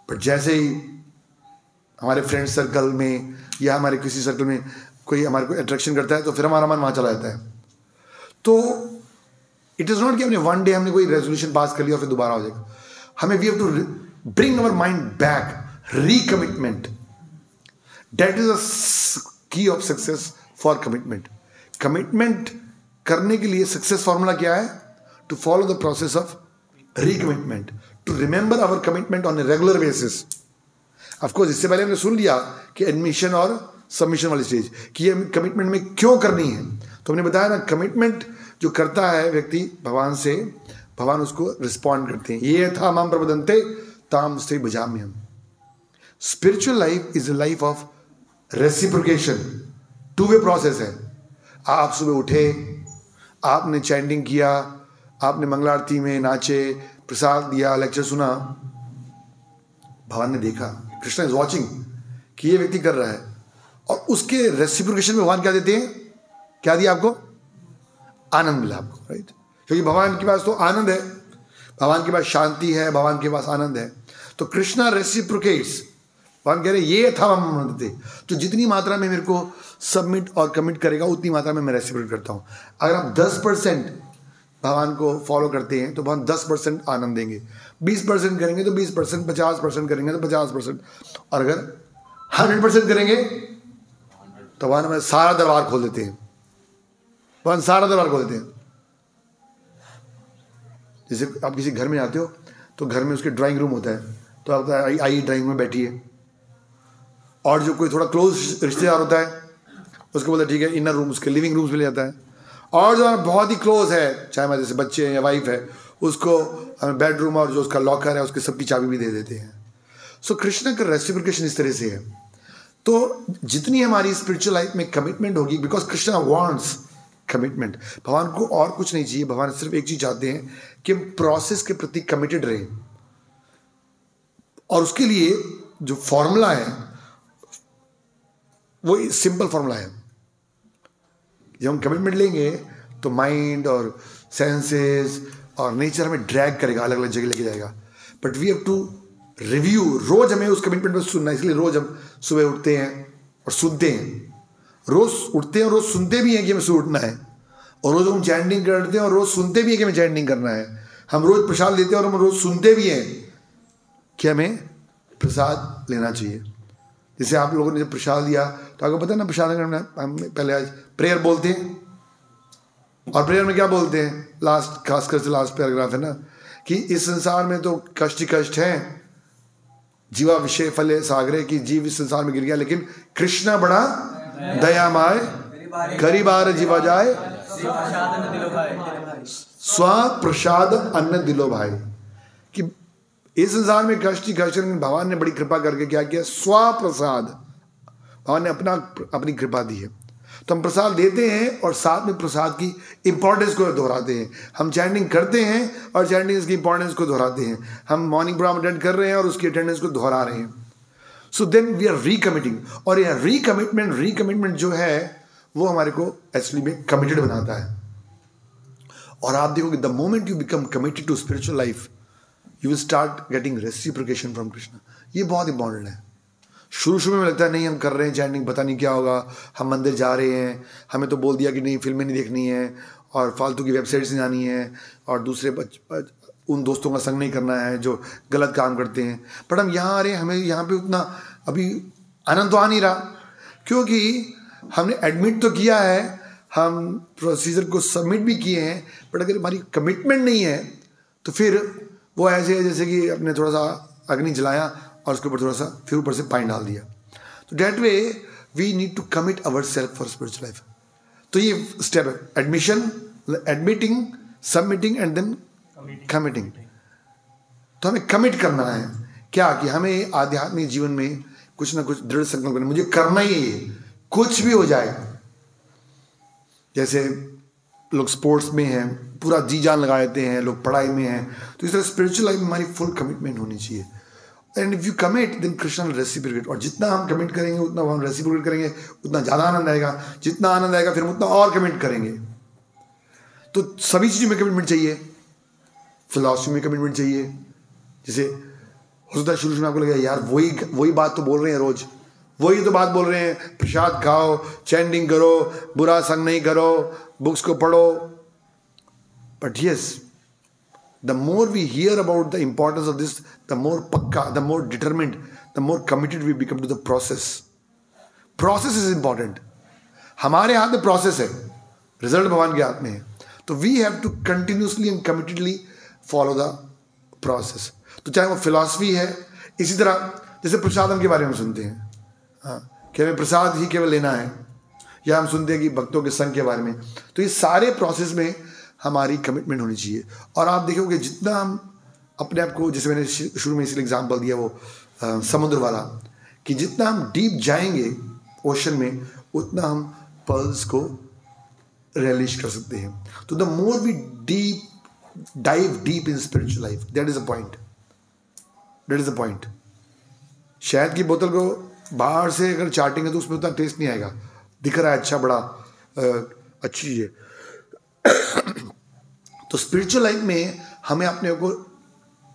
बट जैसे ही हमारे फ्रेंड सर्कल में या हमारे किसी सर्कल में कोई हमारे को अट्रैक्शन करता है तो फिर हमारा मन वहाँ चला जाता है। तो इट इज़ नॉट कि हमने वन डे हमने कोई रेजोल्यूशन पास कर लिया और फिर दोबारा हो जाएगा। हमें we have to bring our mind back, recommitment, that is a key of success for commitment. Commitment करने के लिए सक्सेस फॉर्मूला क्या है? To follow the process of recommitment, to remember our commitment on a regular basis. Of course इससे पहले हमने सुन लिया कि एडमिशन और सबमिशन वाली स्टेज कि ये कमिटमेंट में क्यों करनी है। तो हमने बताया ना, कमिटमेंट जो करता है व्यक्ति भगवान से, भगवान उसको रिस्पॉन्ड करते हैं। ये था माम प्रबदंते ताम से बजाम हम। Spiritual life is a life of reciprocation, two way process है। आप सुबह उठे, आपने चैंटिंग किया, आपने मंगला आरती में नाचे, प्रसाद दिया, लेक्चर सुना, भगवान ने देखा, कृष्णा इज वॉचिंग कि ये व्यक्ति कर रहा है, और उसके रेसिप्रोकेशन में भगवान क्या देते हैं? क्या दिया आपको? आनंद मिला आपको, राइट? क्योंकि भगवान के पास तो आनंद है, भगवान के पास शांति है, भगवान के पास आनंद है। तो कृष्णा रेसिप्रोकेट्स। भगवान कह रहे ये था हम देते, तो जितनी मात्रा में मेरे को सबमिट और कमिट करेगा उतनी मात्रा में मैं रेसिप्रोकेट करता हूँ। अगर आप 10% भगवान को फॉलो करते हैं तो भगवान 10% आनंद देंगे, 20% करेंगे तो 20%, 50% करेंगे तो 50%, और अगर 100% करेंगे तो भगवान हमें सारा दरबार खोल देते हैं। भगवान सारा दरबार खोल देते हैं। जैसे आप किसी घर में आते हो तो घर में उसके ड्राइंग रूम होता है, तो आप आइए ड्राइंग में बैठिए, और जो कोई थोड़ा क्लोज रिश्तेदार होता है उसको बोलते हैं ठीक है, इनर रूम उसके लिविंग रूम्स में ले जाता है, और जो बहुत ही क्लोज है, चाहे हमारे जैसे बच्चे हैं या वाइफ है, उसको हमें बेडरूम और जो उसका लॉकर है उसके सबकी चाबी भी दे देते हैं। सो कृष्ण का रेसिप्रोकेशन इस तरह से है। तो जितनी हमारी स्पिरिचुअल लाइफ में कमिटमेंट होगी, बिकॉज कृष्णा वांट्स कमिटमेंट, भगवान को और कुछ नहीं चाहिए, भगवान सिर्फ एक चीज चाहते हैं कि हम प्रोसेस के प्रति कमिटेड रहें। और उसके लिए जो फॉर्मूला है वो सिंपल फॉर्मूला है। जब हम कमिटमेंट लेंगे तो माइंड और सेंसेस और नेचर हमें ड्रैग करेगा, अलग अलग जगह लेके जाएगा। But we have to review, रोज हमें उस कमिटमेंट पर सुनना है। इसलिए रोज हम सुबह उठते हैं और सुनते हैं, रोज उठते हैं और रोज सुनते भी हैं कि हमें सुबह उठना है, और रोज हम चैंटिंग करते हैं और रोज सुनते भी हैं कि हमें चैंटिंग करना है। हम रोज प्रसाद लेते हैं और हम रोज सुनते भी हैं कि हमें प्रसाद लेना चाहिए। जैसे आप लोगों ने जब प्रसाद लिया तो आपको पता है ना, प्रसाद हम पहले आज प्रेयर बोलते हैं, और प्रेयर में क्या बोलते हैं? लास्ट, खासकर से लास्ट पैराग्राफ है ना, कि इस संसार में तो कष्ट ही कष्ट है, जीवा विषय फले सागरे, की जीव इस संसार में गिर गया, लेकिन कृष्णा बड़ा दयामय, गरीबार जीवा जाए, स्व प्रसाद अन्न दिलो भाई। कि इस संसार में कष्ट ही कष्ट, भगवान ने बड़ी कृपा करके क्या किया? स्वप्रसाद, भगवान ने अपनी कृपा दी है। तो हम प्रसाद देते हैं और साथ में प्रसाद की इंपॉर्टेंस को दोहराते हैं। हम चैंटिंग करते हैं और चैंटिंग की इंपॉर्टेंस को दोहराते हैं। हम मॉर्निंग प्रोग्राम अटेंड कर रहे हैं और उसकी अटेंडेंस को दोहरा रहे हैं। सो देन वी आर रिकमिटिंग, और यह रिकमिटमेंट जो है वो हमारे को एक्चुअली में कमिटेड बनाता है। और आप देखोगे the moment you become committed to spiritual life, you will start getting reciprocation from Krishna. ये बहुत इंपॉर्टेंट है। शुरू में लगता है नहीं हम कर रहे हैं चैंटिंग, पता नहीं क्या होगा, हम मंदिर जा रहे हैं, हमें तो बोल दिया कि नहीं फिल्में नहीं देखनी है और फालतू की वेबसाइट्स नहीं आनी है और दूसरे उन दोस्तों का संग नहीं करना है जो गलत काम करते हैं। बट हम यहाँ आ रहे हैं, हमें यहाँ पे उतना अभी आनंद तो आ नहीं रहा, क्योंकि हमने एडमिट तो किया है, हम प्रोसीजर को सबमिट भी किए हैं, बट अगर हमारी कमिटमेंट नहीं है तो फिर वो ऐसे है जैसे कि अपने थोड़ा सा अग्नि जलाया और उसके ऊपर थोड़ा सा फिर ऊपर से पानी डाल दिया। तो that way we need to commit our self for spiritual life. तो ये स्टेप है, admission, admitting, submitting and then committing. तो हमें कमिट करना है क्या? कि हमें आध्यात्मिक जीवन में कुछ ना कुछ दृढ़ संकल्प करना, मुझे करना ही है, कुछ भी हो जाए। जैसे लोग स्पोर्ट्स में हैं, पूरा जी जान लगा देते हैं, लोग पढ़ाई में हैं, तो इस तरह स्पिरिचुअल लाइफ में हमारी फुल कमिटमेंट होनी चाहिए। And if you commit then Krishna will reciprocate. और जितना हम कमिट करेंगे उतना हम रेसिप्रोकेट करेंगे, उतना ज़्यादा आनंद आएगा। जितना आनंद आएगा फिर हम उतना और कमिट करेंगे। तो सभी चीज़ों में कमिटमेंट चाहिए, फिलॉसफी में कमिटमेंट चाहिए। जैसे हो सकता है शुरू में आपको लगेगा यार वही बात तो बोल रहे हैं रोज, वही तो बात बोल रहे हैं, प्रसाद खाओ, चैंटिंग करो, बुरा संग नहीं करो, बुक्स को पढ़ो। But yes, the more we hear about the importance of this, the more pakka, the more determined, the more committed we become to the process. Process is important. हमारे हाथ में process है, result भगवान के हाथ में है। तो we have to continuously and committedly follow the process. तो चाहे वो philosophy है, इसी तरह जैसे प्रसादम के बारे में सुनते हैं, हाँ, कि हमें प्रसाद ही केवल लेना है, या हम सुनते हैं कि भक्तों के संग के बारे में। तो ये सारे प्रोसेस में हमारी कमिटमेंट होनी चाहिए। और आप देखोगे जितना हम अपने आप को, जैसे मैंने शुरू में इसलिए एग्जांपल दिया वो समुद्र वाला, कि जितना हम डीप जाएंगे ओशन में उतना हम पर्ल्स को रियलाइज कर सकते हैं। तो the more we dive deep in spiritual life, that is the point. शहद की बोतल को बाहर से अगर चाटेंगे तो उसमें उतना टेस्ट नहीं आएगा, दिख रहा है अच्छा, बड़ा अच्छी चीज़ है। तो स्पिरिचुअल लाइफ में हमें अपने को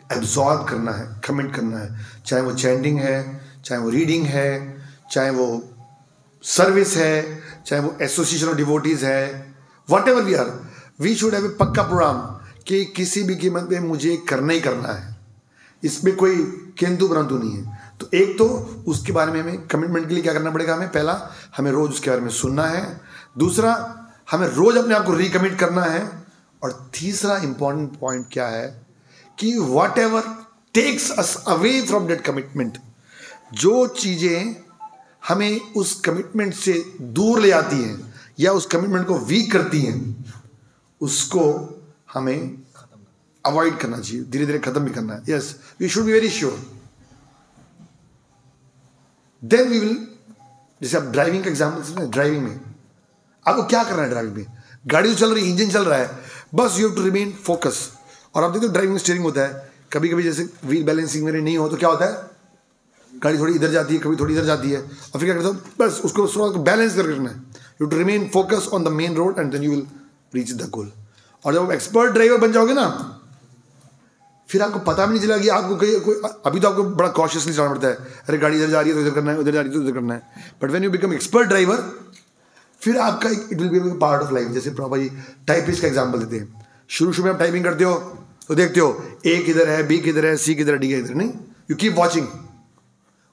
एब्जॉर्ब करना है, कमिट करना है, चाहे वो चैंटिंग है, चाहे वो रीडिंग है, चाहे वो सर्विस है, चाहे वो एसोसिएशन ऑफ डिवोटीज है, whatever we are, we should have a पक्का प्रोग्राम कि किसी भी कीमत पे मुझे करना ही करना है। इसमें कोई किंतु परंतु नहीं है। तो एक तो उसके बारे में हमें कमिटमेंट के लिए क्या करना पड़ेगा, हमें पहला हमें रोज उसके बारे में सुनना है, दूसरा हमें रोज अपने आप को रिकमिट करना है, और तीसरा इंपॉर्टेंट पॉइंट क्या है कि whatever takes us away from that commitment, जो चीज़ें हमें उस कमिटमेंट से दूर ले आती हैं या उस कमिटमेंट को वीक करती हैं, उसको हमें अवॉइड करना चाहिए, धीरे धीरे खत्म भी करना है। Yes, we should be very sure. Then we will, जैसे आप ड्राइविंग का एग्जाम्पल सुने, ड्राइविंग में आपको क्या करना है, ड्राइविंग में गाड़ी तो चल रही है, इंजन चल रहा है, बस you have to remain focus. और आप देखो ड्राइविंग में स्टीयरिंग होता है, कभी कभी जैसे व्हील बैलेंसिंग मेरे नहीं हो तो क्या होता है, गाड़ी थोड़ी इधर जाती है, कभी थोड़ी इधर जाती है, और फिर क्या करता हूँ, बस उसको थोड़ा बैलेंस करके रखना है। You to remain focus on the main road and then you will reach the goal. और जब आप एक्सपर्ट ड्राइवर बन जाओगे ना, फिर आपको पता भी नहीं चलेगा कि आपको कोई, अभी तो आपको बड़ा कॉशियसली चलाना पड़ता है, अरे गाड़ी इधर जा रही है तो इधर करना है, उधर जा रही है तो उधर करना है। But when you become expert driver, फिर आपका it will be part of life. जैसे प्रभा जी टाइपिस्ट का एग्जांपल देते हैं, शुरू में आप टाइपिंग करते हो तो देखते हो ए किधर है, बी किधर है, सी किधर है, डी किधर, नहीं, यू कीप वॉचिंग।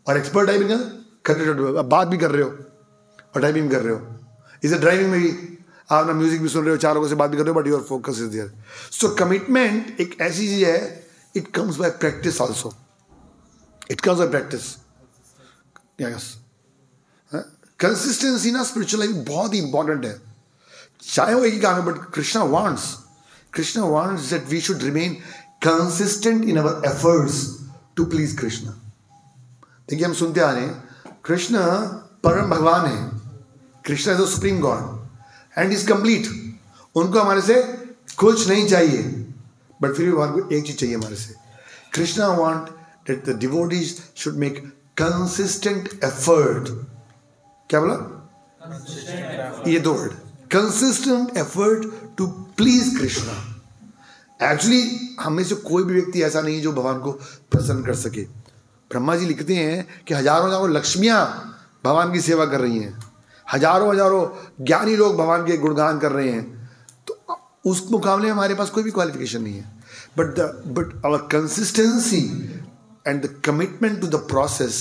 और एक्सपर्ट टाइपिंग कर रहे हो, बात भी कर रहे हो और टाइपिंग कर रहे हो। इसे ड्राइविंग में भी आप ना म्यूजिक भी सुन रहे हो, चार लोगों से बात भी कर रहे हो, but your focus is there. So commitment एक ऐसी चीज है, it comes by practice also, it comes by practice. Yes, consistency ना स्पिरिचुअल लाइफ बहुत ही इंपॉर्टेंट है, चाहे वो एक ही काम है, but Krishna wants that we should remain consistent in our efforts to please Krishna. देखिए हम सुनते आ रहे हैं कृष्ण परम भगवान है, Krishna is the supreme God and is complete. उनको हमारे से कुछ नहीं चाहिए, बट फिर भी भगवान को एक चीज चाहिए हमारे से। Krishna want that the devotees should make consistent effort. क्या बोला? ये दो word, consistent effort to please Krishna. Actually हमें से कोई भी व्यक्ति ऐसा नहीं है जो भगवान को प्रसन्न कर सके। ब्रह्मा जी लिखते हैं कि हजारों हजारों लक्ष्मियां भगवान की सेवा कर रही हैं, हजारों हजारों ज्ञानी लोग भगवान के गुणगान कर रहे हैं, तो उस मुकाबले हमारे पास कोई भी क्वालिफिकेशन नहीं है। But our consistency and the commitment to the process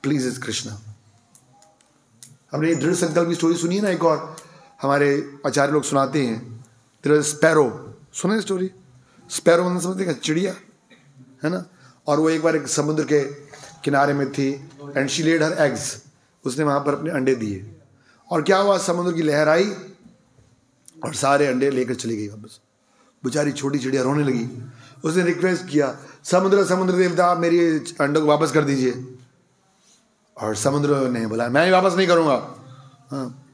pleases Krishna. हमने दृढ़ संकल्प की स्टोरी सुनी है ना, एक और हमारे आचार्य लोग सुनाते हैं, स्पैरो, सुना है स्टोरी? स्पैरो मतलब समझते हैं, चिड़िया है ना। और वो एक बार एक समुद्र के किनारे में थी and she laid her eggs, उसने वहाँ पर अपने अंडे दिए, और क्या हुआ, समुद्र की लहर आई और सारे अंडे लेकर चली गई वापस। बेचारी छोटी चिड़िया रोने लगी, उसने रिक्वेस्ट किया, समुद्र देवता मेरी अंडों को वापस कर दीजिए। और समुद्र ने बोला मैं वापस नहीं करूँगा। हाँ,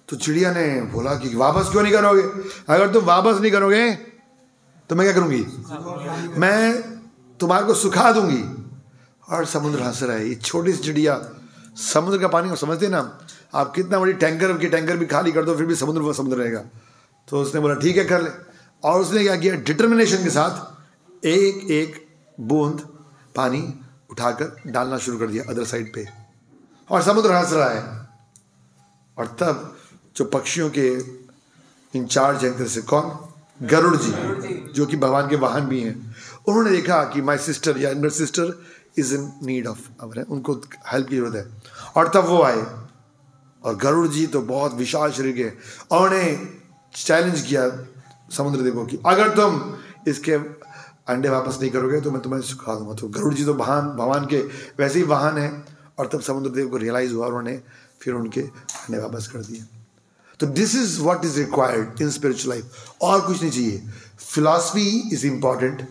तो चिड़िया ने बोला कि वापस क्यों नहीं करोगे? अगर तुम वापस नहीं करोगे तो मैं क्या करूँगी? मैं तुम्हारे को सुखा दूंगी। और समुद्र हंस रहा है। ये छोटी सी चिड़िया समुद्र का पानी को समझते ना, आप कितना बड़ी टैंकर भी खाली कर दो फिर भी समुद्र वो समुद्र रहेगा। तो उसने बोला ठीक है कर ले, और उसने क्या किया, डिटर्मिनेशन के साथ एक एक बूंद पानी उठाकर डालना शुरू कर दिया अदर साइड पे, और समुद्र हंस रहा है। और तब जो पक्षियों के इंचार्ज हैं तरह से, कौन, गरुड़ जी, जो कि भगवान के वाहन भी हैं, उन्होंने देखा कि माय सिस्टर या younger sister is in need of our, उनको हेल्प की जरूरत है। और तब वो आए, और गरुड़ जी तो बहुत विशाल शरीर के, और उन्हें चैलेंज किया समुद्र देव को कि अगर तुम इसके अंडे वापस नहीं करोगे तो मैं तुम्हें सिखा दूंगा। तो गरुड़ जी तो भगवान के वैसे ही वाहन है। और तब समुद्र देव को रियलाइज हुआ, उन्होंने फिर उनके अंडे वापस कर दिए। तो this is what is required in spiritual life, और कुछ नहीं चाहिए। Philosophy is important,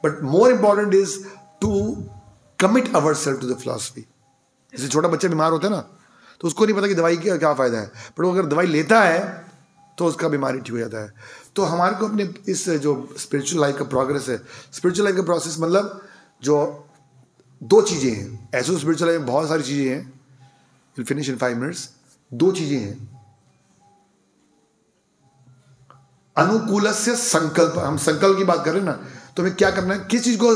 but more important is to commit our self to the philosophy. जैसे छोटा बच्चा बीमार होता है ना, तो उसको नहीं पता कि दवाई का क्या फ़ायदा है, बट वो अगर दवाई लेता है तो उसका बीमारी ठीक हो जाता है। तो हमारे को अपने इस जो स्पिरिचुअल लाइफ का प्रोग्रेस है, स्पिरिचुअल लाइफ का प्रोसेस मतलब जो दो चीज़ें हैं, ऐसे तो स्पिरिचुअल लाइफ में बहुत सारी चीज़ें हैं, विल फिनिश इन 5 मिनट्स। दो चीज़ें हैं, अनुकूलस्य संकल्प, हम संकल्प की बात कर रहे हैं ना, तो हमें क्या करना है, किस चीज़ को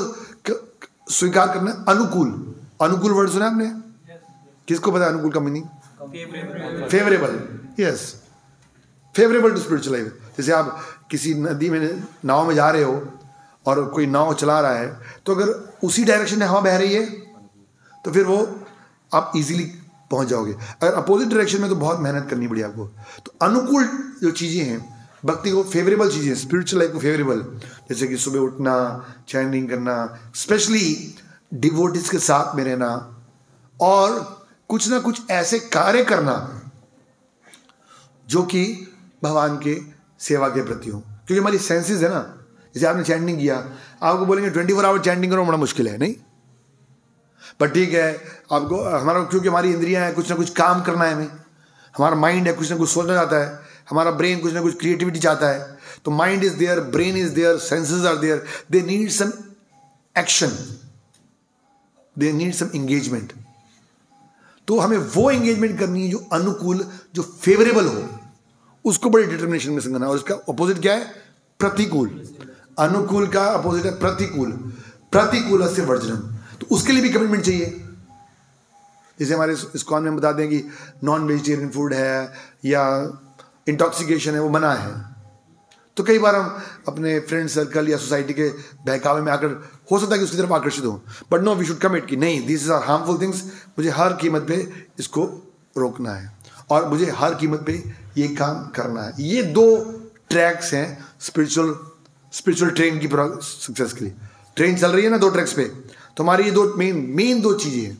स्वीकार करना है, अनुकूल वर्ड सुना आपने, किसको पता है अनुकूल का meaning, favourable, yes, favourable to spiritual life. जैसे आप किसी नदी में नाव में जा रहे हो और कोई नाव चला रहा है, तो अगर उसी डायरेक्शन में हवा बह रही है तो फिर वो आप इजीली पहुंच जाओगे। अगर अपोजिट डायरेक्शन में तो बहुत मेहनत करनी पड़ी आपको। तो अनुकूल जो चीज़ें हैं भक्ति को, फेवरेबल चीज़ें, स्पिरिचुअल लाइफ को फेवरेबल, जैसे कि सुबह उठना, चैंटिंग करना, स्पेशली डिवोटिस के साथ में रहना, और कुछ ना कुछ ऐसे कार्य करना जो कि भगवान के सेवा के प्रति हो। क्योंकि हमारी सेंसेस है ना, जैसे आपने चैंटिंग किया, आपको बोलेंगे 24 आवर चैंटिंग करो, बड़ा मुश्किल है, नहीं, पर ठीक है आपको, हमारा क्योंकि हमारी इंद्रियां हैं, कुछ ना कुछ काम करना है हमें, हमारा माइंड है, कुछ ना कुछ सोचना चाहता है, हमारा ब्रेन कुछ ना कुछ क्रिएटिविटी चाहता है। तो mind is there, brain is there, senses are there, they need some action, they need some engagement. तो हमें वो एंगेजमेंट करनी है जो अनुकूल, जो फेवरेबल हो, उसको बड़ी डिटर्मिनेशन में समझना। और उसका अपोजिट क्या है, प्रतिकूल। अनुकूल का अपोजिट है प्रतिकूल, प्रतिकूल से वर्जनम। तो उसके लिए भी कमिटमेंट चाहिए। जैसे हमारे इस्कॉन में बता दें कि नॉन वेजिटेरियन फूड है या इंटॉक्सिकेशन है, वो मना है। तो कई बार हम अपने फ्रेंड सर्कल या सोसाइटी के बहकावे में आकर हो सकता है कि उसकी तरफ आकर्षित हो, but no, we should commit कि नहीं, this is are harmful things, मुझे हर कीमत पे इसको रोकना है और मुझे हर कीमत पे ये काम करना है। ये दो ट्रैक्स हैं स्पिरिचुअल ट्रेन की सक्सेस के लिए। ट्रेन चल रही है ना दो ट्रैक्स पे, तो हमारी ये दो मेन दो चीजें हैं,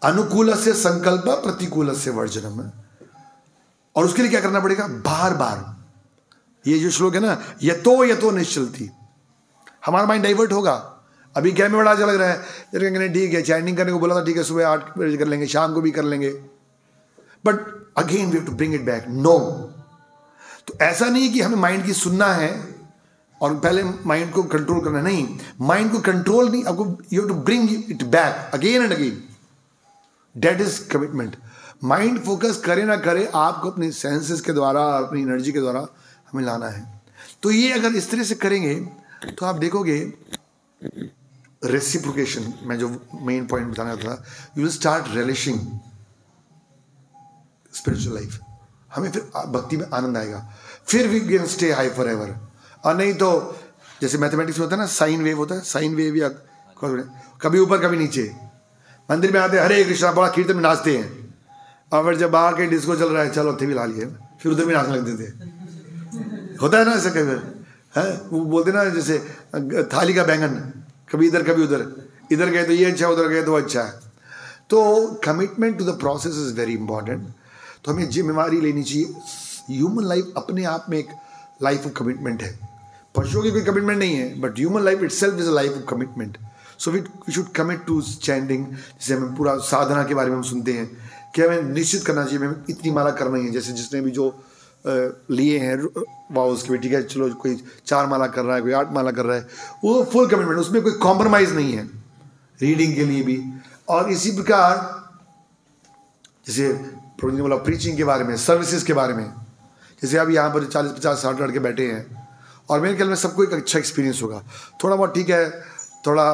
अनुकूल से संकल्प, प्रतिकूल से वर्जनम। और उसके लिए क्या करना पड़ेगा, बार बार ये जो श्लोक है ना, यतो निश्चलती, हमारा माइंड डाइवर्ट होगा। अभी क्या में बड़ा अच्छा लग रहा है, ठीक है चैंटिंग करने को बोला था, ठीक है सुबह 8 बजे कर लेंगे, शाम को भी कर लेंगे, but again we have to bring it back. No, तो ऐसा नहीं है कि हमें माइंड की सुनना है और पहले माइंड को कंट्रोल करना, नहीं, माइंड को कंट्रोल नहीं, आपको you have to bring it back again and again. That is commitment. Mind focus करे ना करे, आपको अपनी सेंसेस के द्वारा, अपनी एनर्जी के द्वारा हमें लाना है। तो ये अगर इस तरह से करेंगे तो आप देखोगे रेसिप्रोकेशन, मैं जो मेन पॉइंट बताना था, you will start relishing spiritual life. हमें फिर भक्ति में आनंद आएगा, फिर we can stay high for ever. और नहीं तो जैसे मैथमेटिक्स में होता है ना, साइन वेव होता है, साइन वेव या कभी ऊपर कभी नीचे। मंदिर में आते हैं, हरे कृष्णा, बड़ा कीर्तन में नाचते हैं, और फिर जब बाहर के डिस्को चल रहा है, चलो थे भी ला लिए, फिर उधर भी नाचने लगते थे। होता है ना ऐसा कई बार, है वो बोलते ना, जैसे थाली का बैंगन, कभी इधर कभी उधर, इधर गए तो ये अच्छा, उधर गए तो अच्छा है। तो commitment to the process is very important. तो हमें जिम्मेवारी लेनी चाहिए। ह्यूमन लाइफ अपने आप में एक लाइफ ऑफ कमिटमेंट है। पशुओं की कोई कमिटमेंट नहीं है, but human life itself is a life of commitment. So we should commit to chanting. जैसे हमें पूरा साधना के बारे में हम सुनते हैं कि हमें निश्चित करना चाहिए, हमें इतनी माला करना ही है। जैसे जिसने भी जो लिए हैं वाउस के, ठीक है चलो, कोई 4 माला कर रहा है, कोई 8 माला कर रहा है, वो फुल कमिटमेंट, उसमें कोई कॉम्प्रोमाइज़ नहीं है। रीडिंग के लिए भी। और इसी प्रकार जैसे प्रभु ने बोला प्रीचिंग के बारे में, सर्विसेज के बारे में, जैसे अब यहाँ पर 40-50-60 लड़के बैठे हैं और मेरे ख्याल में सबको एक अच्छा एक्सपीरियंस होगा। थोड़ा बहुत ठीक है, थोड़ा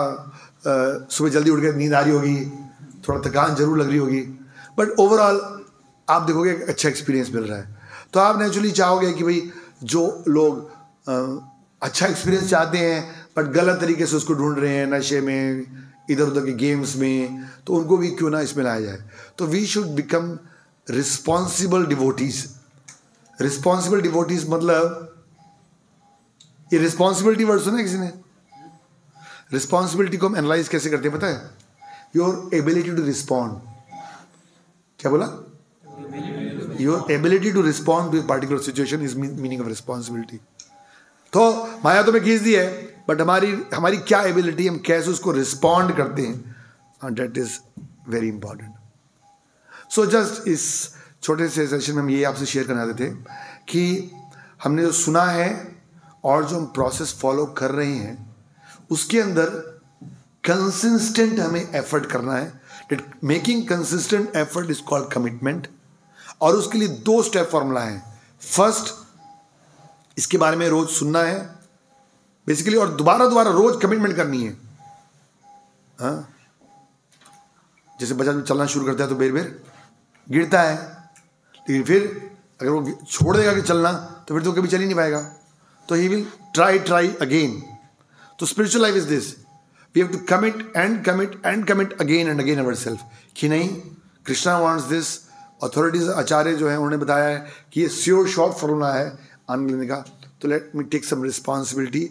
सुबह जल्दी उठ के नींद आ रही होगी, थोड़ा थकान जरूर लग रही होगी, बट ओवरऑल आप देखोगे एक अच्छा एक्सपीरियंस मिल रहा है। तो आप नेचुरली चाहोगे कि भाई जो लोग अच्छा एक्सपीरियंस चाहते हैं बट गलत तरीके से उसको ढूंढ रहे हैं, नशे में, इधर उधर के गेम्स में, तो उनको भी क्यों ना इसमें लाया जाए। तो we should become responsible devotees. Responsible devotees मतलब, ये रिस्पॉन्सिबिलिटी वर्ड सुना है किसी ने? रिस्पॉन्सिबिलिटी को हम एनालाइज कैसे करते हैं पता है? Your ability to respond. क्या बोला? Your ability to respond to a particular situation is meaning of responsibility. तो माया तो मैं खींच दी है, बट हमारी क्या एबिलिटी, हम कैसे उसको रिस्पॉन्ड करते हैं, that is very important. So just इस छोटे से सेशन में हम ये आपसे शेयर करना चाहते थे कि हमने जो सुना है और जो हम प्रोसेस फॉलो कर रहे हैं उसके अंदर कंसिस्टेंट हमें एफर्ट करना है। Making consistent effort is called commitment. और उसके लिए 2 स्टेप फॉर्मूला है। फर्स्ट, इसके बारे में रोज सुनना है बेसिकली, और दोबारा रोज कमिटमेंट करनी है। हाँ, जैसे बच्चा चलना शुरू करता है तो बेर गिरता है, लेकिन फिर अगर वो छोड़ देगा कि चलना तो फिर तो कभी चल ही नहीं पाएगा, तो ही विल ट्राई अगेन। तो spiritual life is this, we have to commit again and again ourselves कि नहीं, कृष्णा वांट्स दिस। अथॉरिटीज आचार्य जो है उन्होंने बताया है कि ये श्योर शॉर्ट फॉर्मूला है आनंद लेने का। तो let me take some responsibility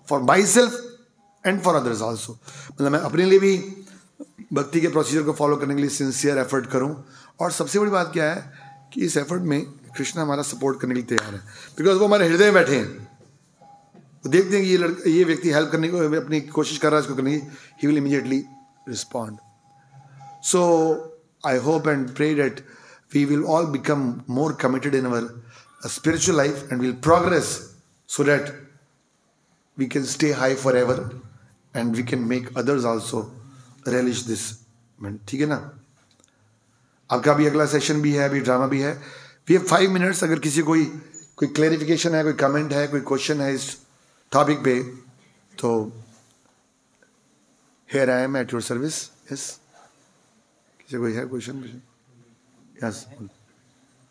for myself and for others also. मतलब मैं अपने लिए भी भक्ति के प्रोसीजर को फॉलो करने के लिए सिंसियर एफर्ट करूं। और सबसे बड़ी बात क्या है कि इस एफर्ट में कृष्ण हमारा सपोर्ट करने के लिए तैयार है, बिकॉज वो हमारे हृदय में बैठे हैं। वो देखते हैं कि ये व्यक्ति हेल्प करने को अपनी कोशिश कर रहा है इसको करने की, he will immediately respond. So I hope and pray that we will all become more committed in our spiritual life and will progress so that we can stay high forever and we can make others also relish this। ठीक है ना? आपका अभी अगला session भी है, अभी drama भी है। We have 5 minutes। अगर किसी कोई क्लैरिफिकेशन है, कोई कमेंट है, कोई क्वेश्चन है इस टॉपिक पे, तो here I am at your service। yes, किसी कोई है क्वेश्चन? Yes.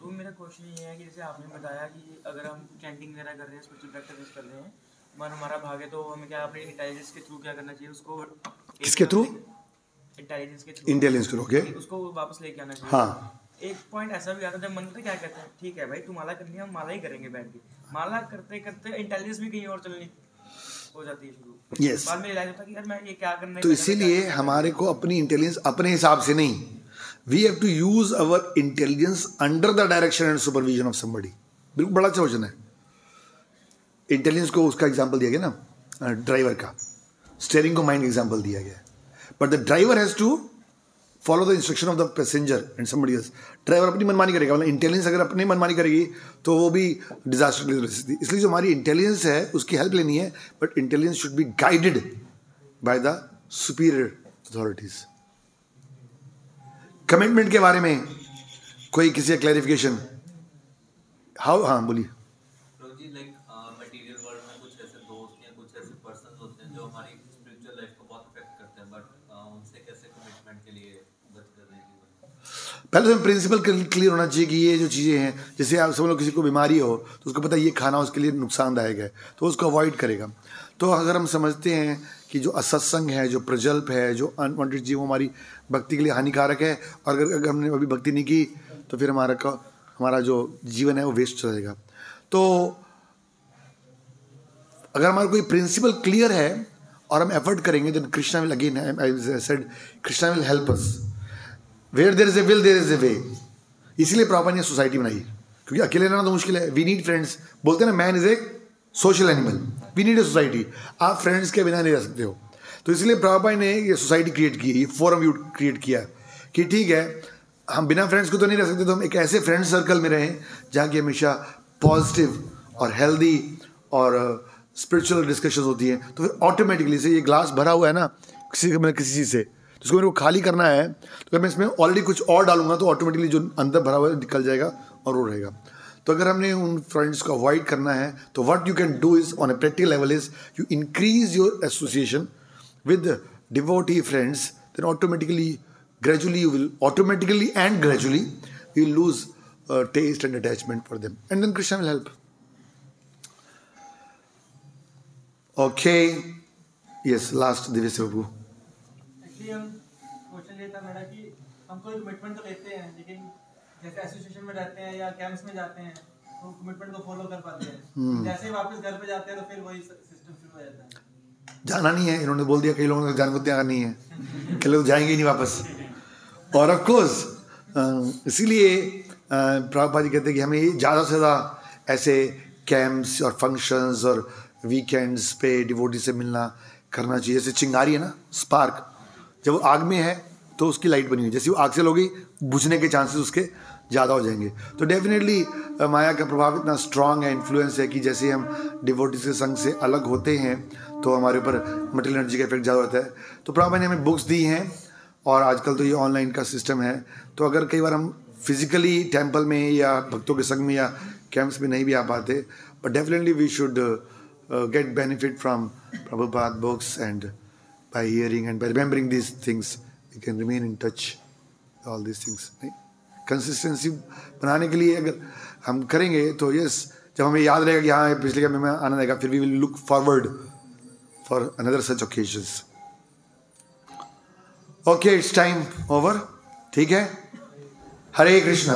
तो मेरा क्वेश्चन ये है कि जैसे आपने बताया कि अगर हम चैंटिंग वगैरह कर रहे हैं, स्पिरिचुअल प्रैक्टिस कर रहे हैं, मन हमारा भाग है, तो हमें क्या अपने इंटेलिजेंस के थ्रू क्या करना चाहिए? उसको किसके थ्रू? इंटेलिजेंस के थ्रू। इंटेलिजेंस के थ्रू, ओके। उसको वापस लेके आना चाहिए। हाँ। एक पॉइंट ऐसा भी आता है जब मन तो क्या कहते हैं, ठीक है भाई तू माला करनी है, हम माला ही करेंगे बैठ के। माला करते करते इंटेलिजेंस भी कहीं और चलनी हो जाती है शुरू। यस। बाद में रियलाइज होता है कि यार मैं ये क्या करना है। तो इसीलिए हमारे को अपनी इंटेलिजेंस अपने हिसाब से नहीं, we have to use our intelligence under the direction and supervision of somebody। बिल्कुल बड़ा अच्छा वचन है। इंटेलिजेंस को उसका एग्जांपल दिया गया ना, ड्राइवर का, स्टीयरिंग को माइंड एग्जांपल दिया गया, but the driver has to follow the instruction of the passenger and somebody else. Driver अपनी मनमानी करेगा, मतलब इंटेलिजेंस अगर अपनी मनमानी करेगी तो वो भी डिजास्टर। इसलिए जो हमारी इंटेलिजेंस है उसकी हेल्प लेनी है, but intelligence should be guided by the superior authorities. Commitment के बारे में कोई किसी क्लैरिफिकेशन? हाउ? हाँ बोलिए। जी लाइक मटेरियल वर्ल्ड में कुछ ऐसे दोस्त या कुछ ऐसे पर्सन होते हैं जो हमारी स्पिरिचुअल लाइफ को बहुत अफेक्ट करते हैं, बट उनसे कैसे कमिटमेंट के लिए बच कर रहे हैं? पहले तो प्रिंसिपल क्लियर होना चाहिए कि ये जो चीज़ें हैं, जैसे आप समझ लो किसी को बीमारी हो तो उसको पता है ये खाना उसके लिए नुकसानदायक है, तो उसको अवॉइड करेगा। तो अगर हम समझते हैं कि जो असत्संग है, जो प्रजल्प है, जो अनवांटेड चीज़, वो हमारी भक्ति के लिए हानिकारक है, और अगर हमने अभी भक्ति नहीं की तो फिर हमारा जो जीवन है वो वेस्ट चला जाएगा। तो अगर हमारा कोई प्रिंसिपल क्लियर है और हम एफर्ट करेंगे, then Krishna will again, I said Krishna will help us. Where there is a will there is a way. इसीलिए प्रॉपर ने सोसाइटी बनाई, क्योंकि अकेले रहना तो मुश्किल है। We need friends. बोलते हैं ना, man is a social animal, we need a society. आप फ्रेंड्स के बिना नहीं रह सकते हो। तो इसलिए प्रभुपाद ने ये सोसाइटी क्रिएट की, ये फोरम यू क्रिएट किया कि ठीक है, हम बिना फ्रेंड्स को तो नहीं रह सकते, तो हम एक ऐसे फ्रेंड सर्कल में रहें जहाँ की हमेशा पॉजिटिव और हेल्दी और स्पिरिचुअल डिस्कशन होती है। तो फिर ऑटोमेटिकली से ये ग्लास भरा हुआ है ना, किसी चीज़ से, तो उसको मेरे को खाली करना है, तो अगर मैं इसमें ऑलरेडी कुछ और डालूंगा तो ऑटोमेटिकली जो अंदर भरा हुआ है निकल जाएगा और वो रहेगा। तो अगर हमने उन फ्रेंड्स को अवॉइड करना है तो what you can do is on a practical level is you increase your association with devotee friends, then automatically and gradually you lose taste and attachment for them, and then Krishna will help. Okay, yes, last Divya Prabhu. Actually हम question ये था मेरा कि हम कोई commitment तो लेते हैं, लेकिन जैसे एसोसिएशन में रहते हैं या कैंप्स में जाते हैं तो कमिटमेंट को फॉलो कर पाते हैं, जैसे ही वापस घर पे जाते हैं तो फिर वही सिस्टम शुरू हो जाता है। जाना नहीं है, इन्होंने बोल दिया, कई लोगों ने जाने को तैयार नहीं है, कई लोग जाएंगे ही नहीं वापस। और ऑफ कोर्स इसीलिए प्रभुपाद जी कहते हैं कि हमें ज़्यादा से ज़्यादा ऐसे कैंप्स और फंक्शंस और वीकेंड्स पे डिवोटी से मिलना करना चाहिए। जैसे चिंगारी है ना, स्पार्क, जब वो आग में है तो उसकी लाइट बनी हुई, जैसे वो आग से लोगी बुझने के चांसेस उसके ज़्यादा हो जाएंगे। तो डेफिनेटली माया का प्रभाव इतना स्ट्रांग है, इन्फ्लुएंस है कि जैसे हम डिवोटीज के संग से अलग होते हैं तो हमारे ऊपर मटेरियल एनर्जी का इफेक्ट ज़्यादा होता है। तो प्रभुपाद ने हमें बुक्स दी हैं और आजकल तो ये ऑनलाइन का सिस्टम है, तो अगर कई बार हम फिजिकली टेम्पल में या भक्तों के संग में या कैंप्स में नहीं भी आ पाते, but definitely we should get benefit from Prabhupada books, and by hearing and by remembering these things we can remain in touch all these things. Consistency बनाने के लिए अगर हम करेंगे तो यस, जब हमें याद रहेगा कि हाँ पिछले कैंप में आना रहेगा, फिर we will look forward for another such occasions. Okay, it's time over, ठीक है। हरे कृष्णा।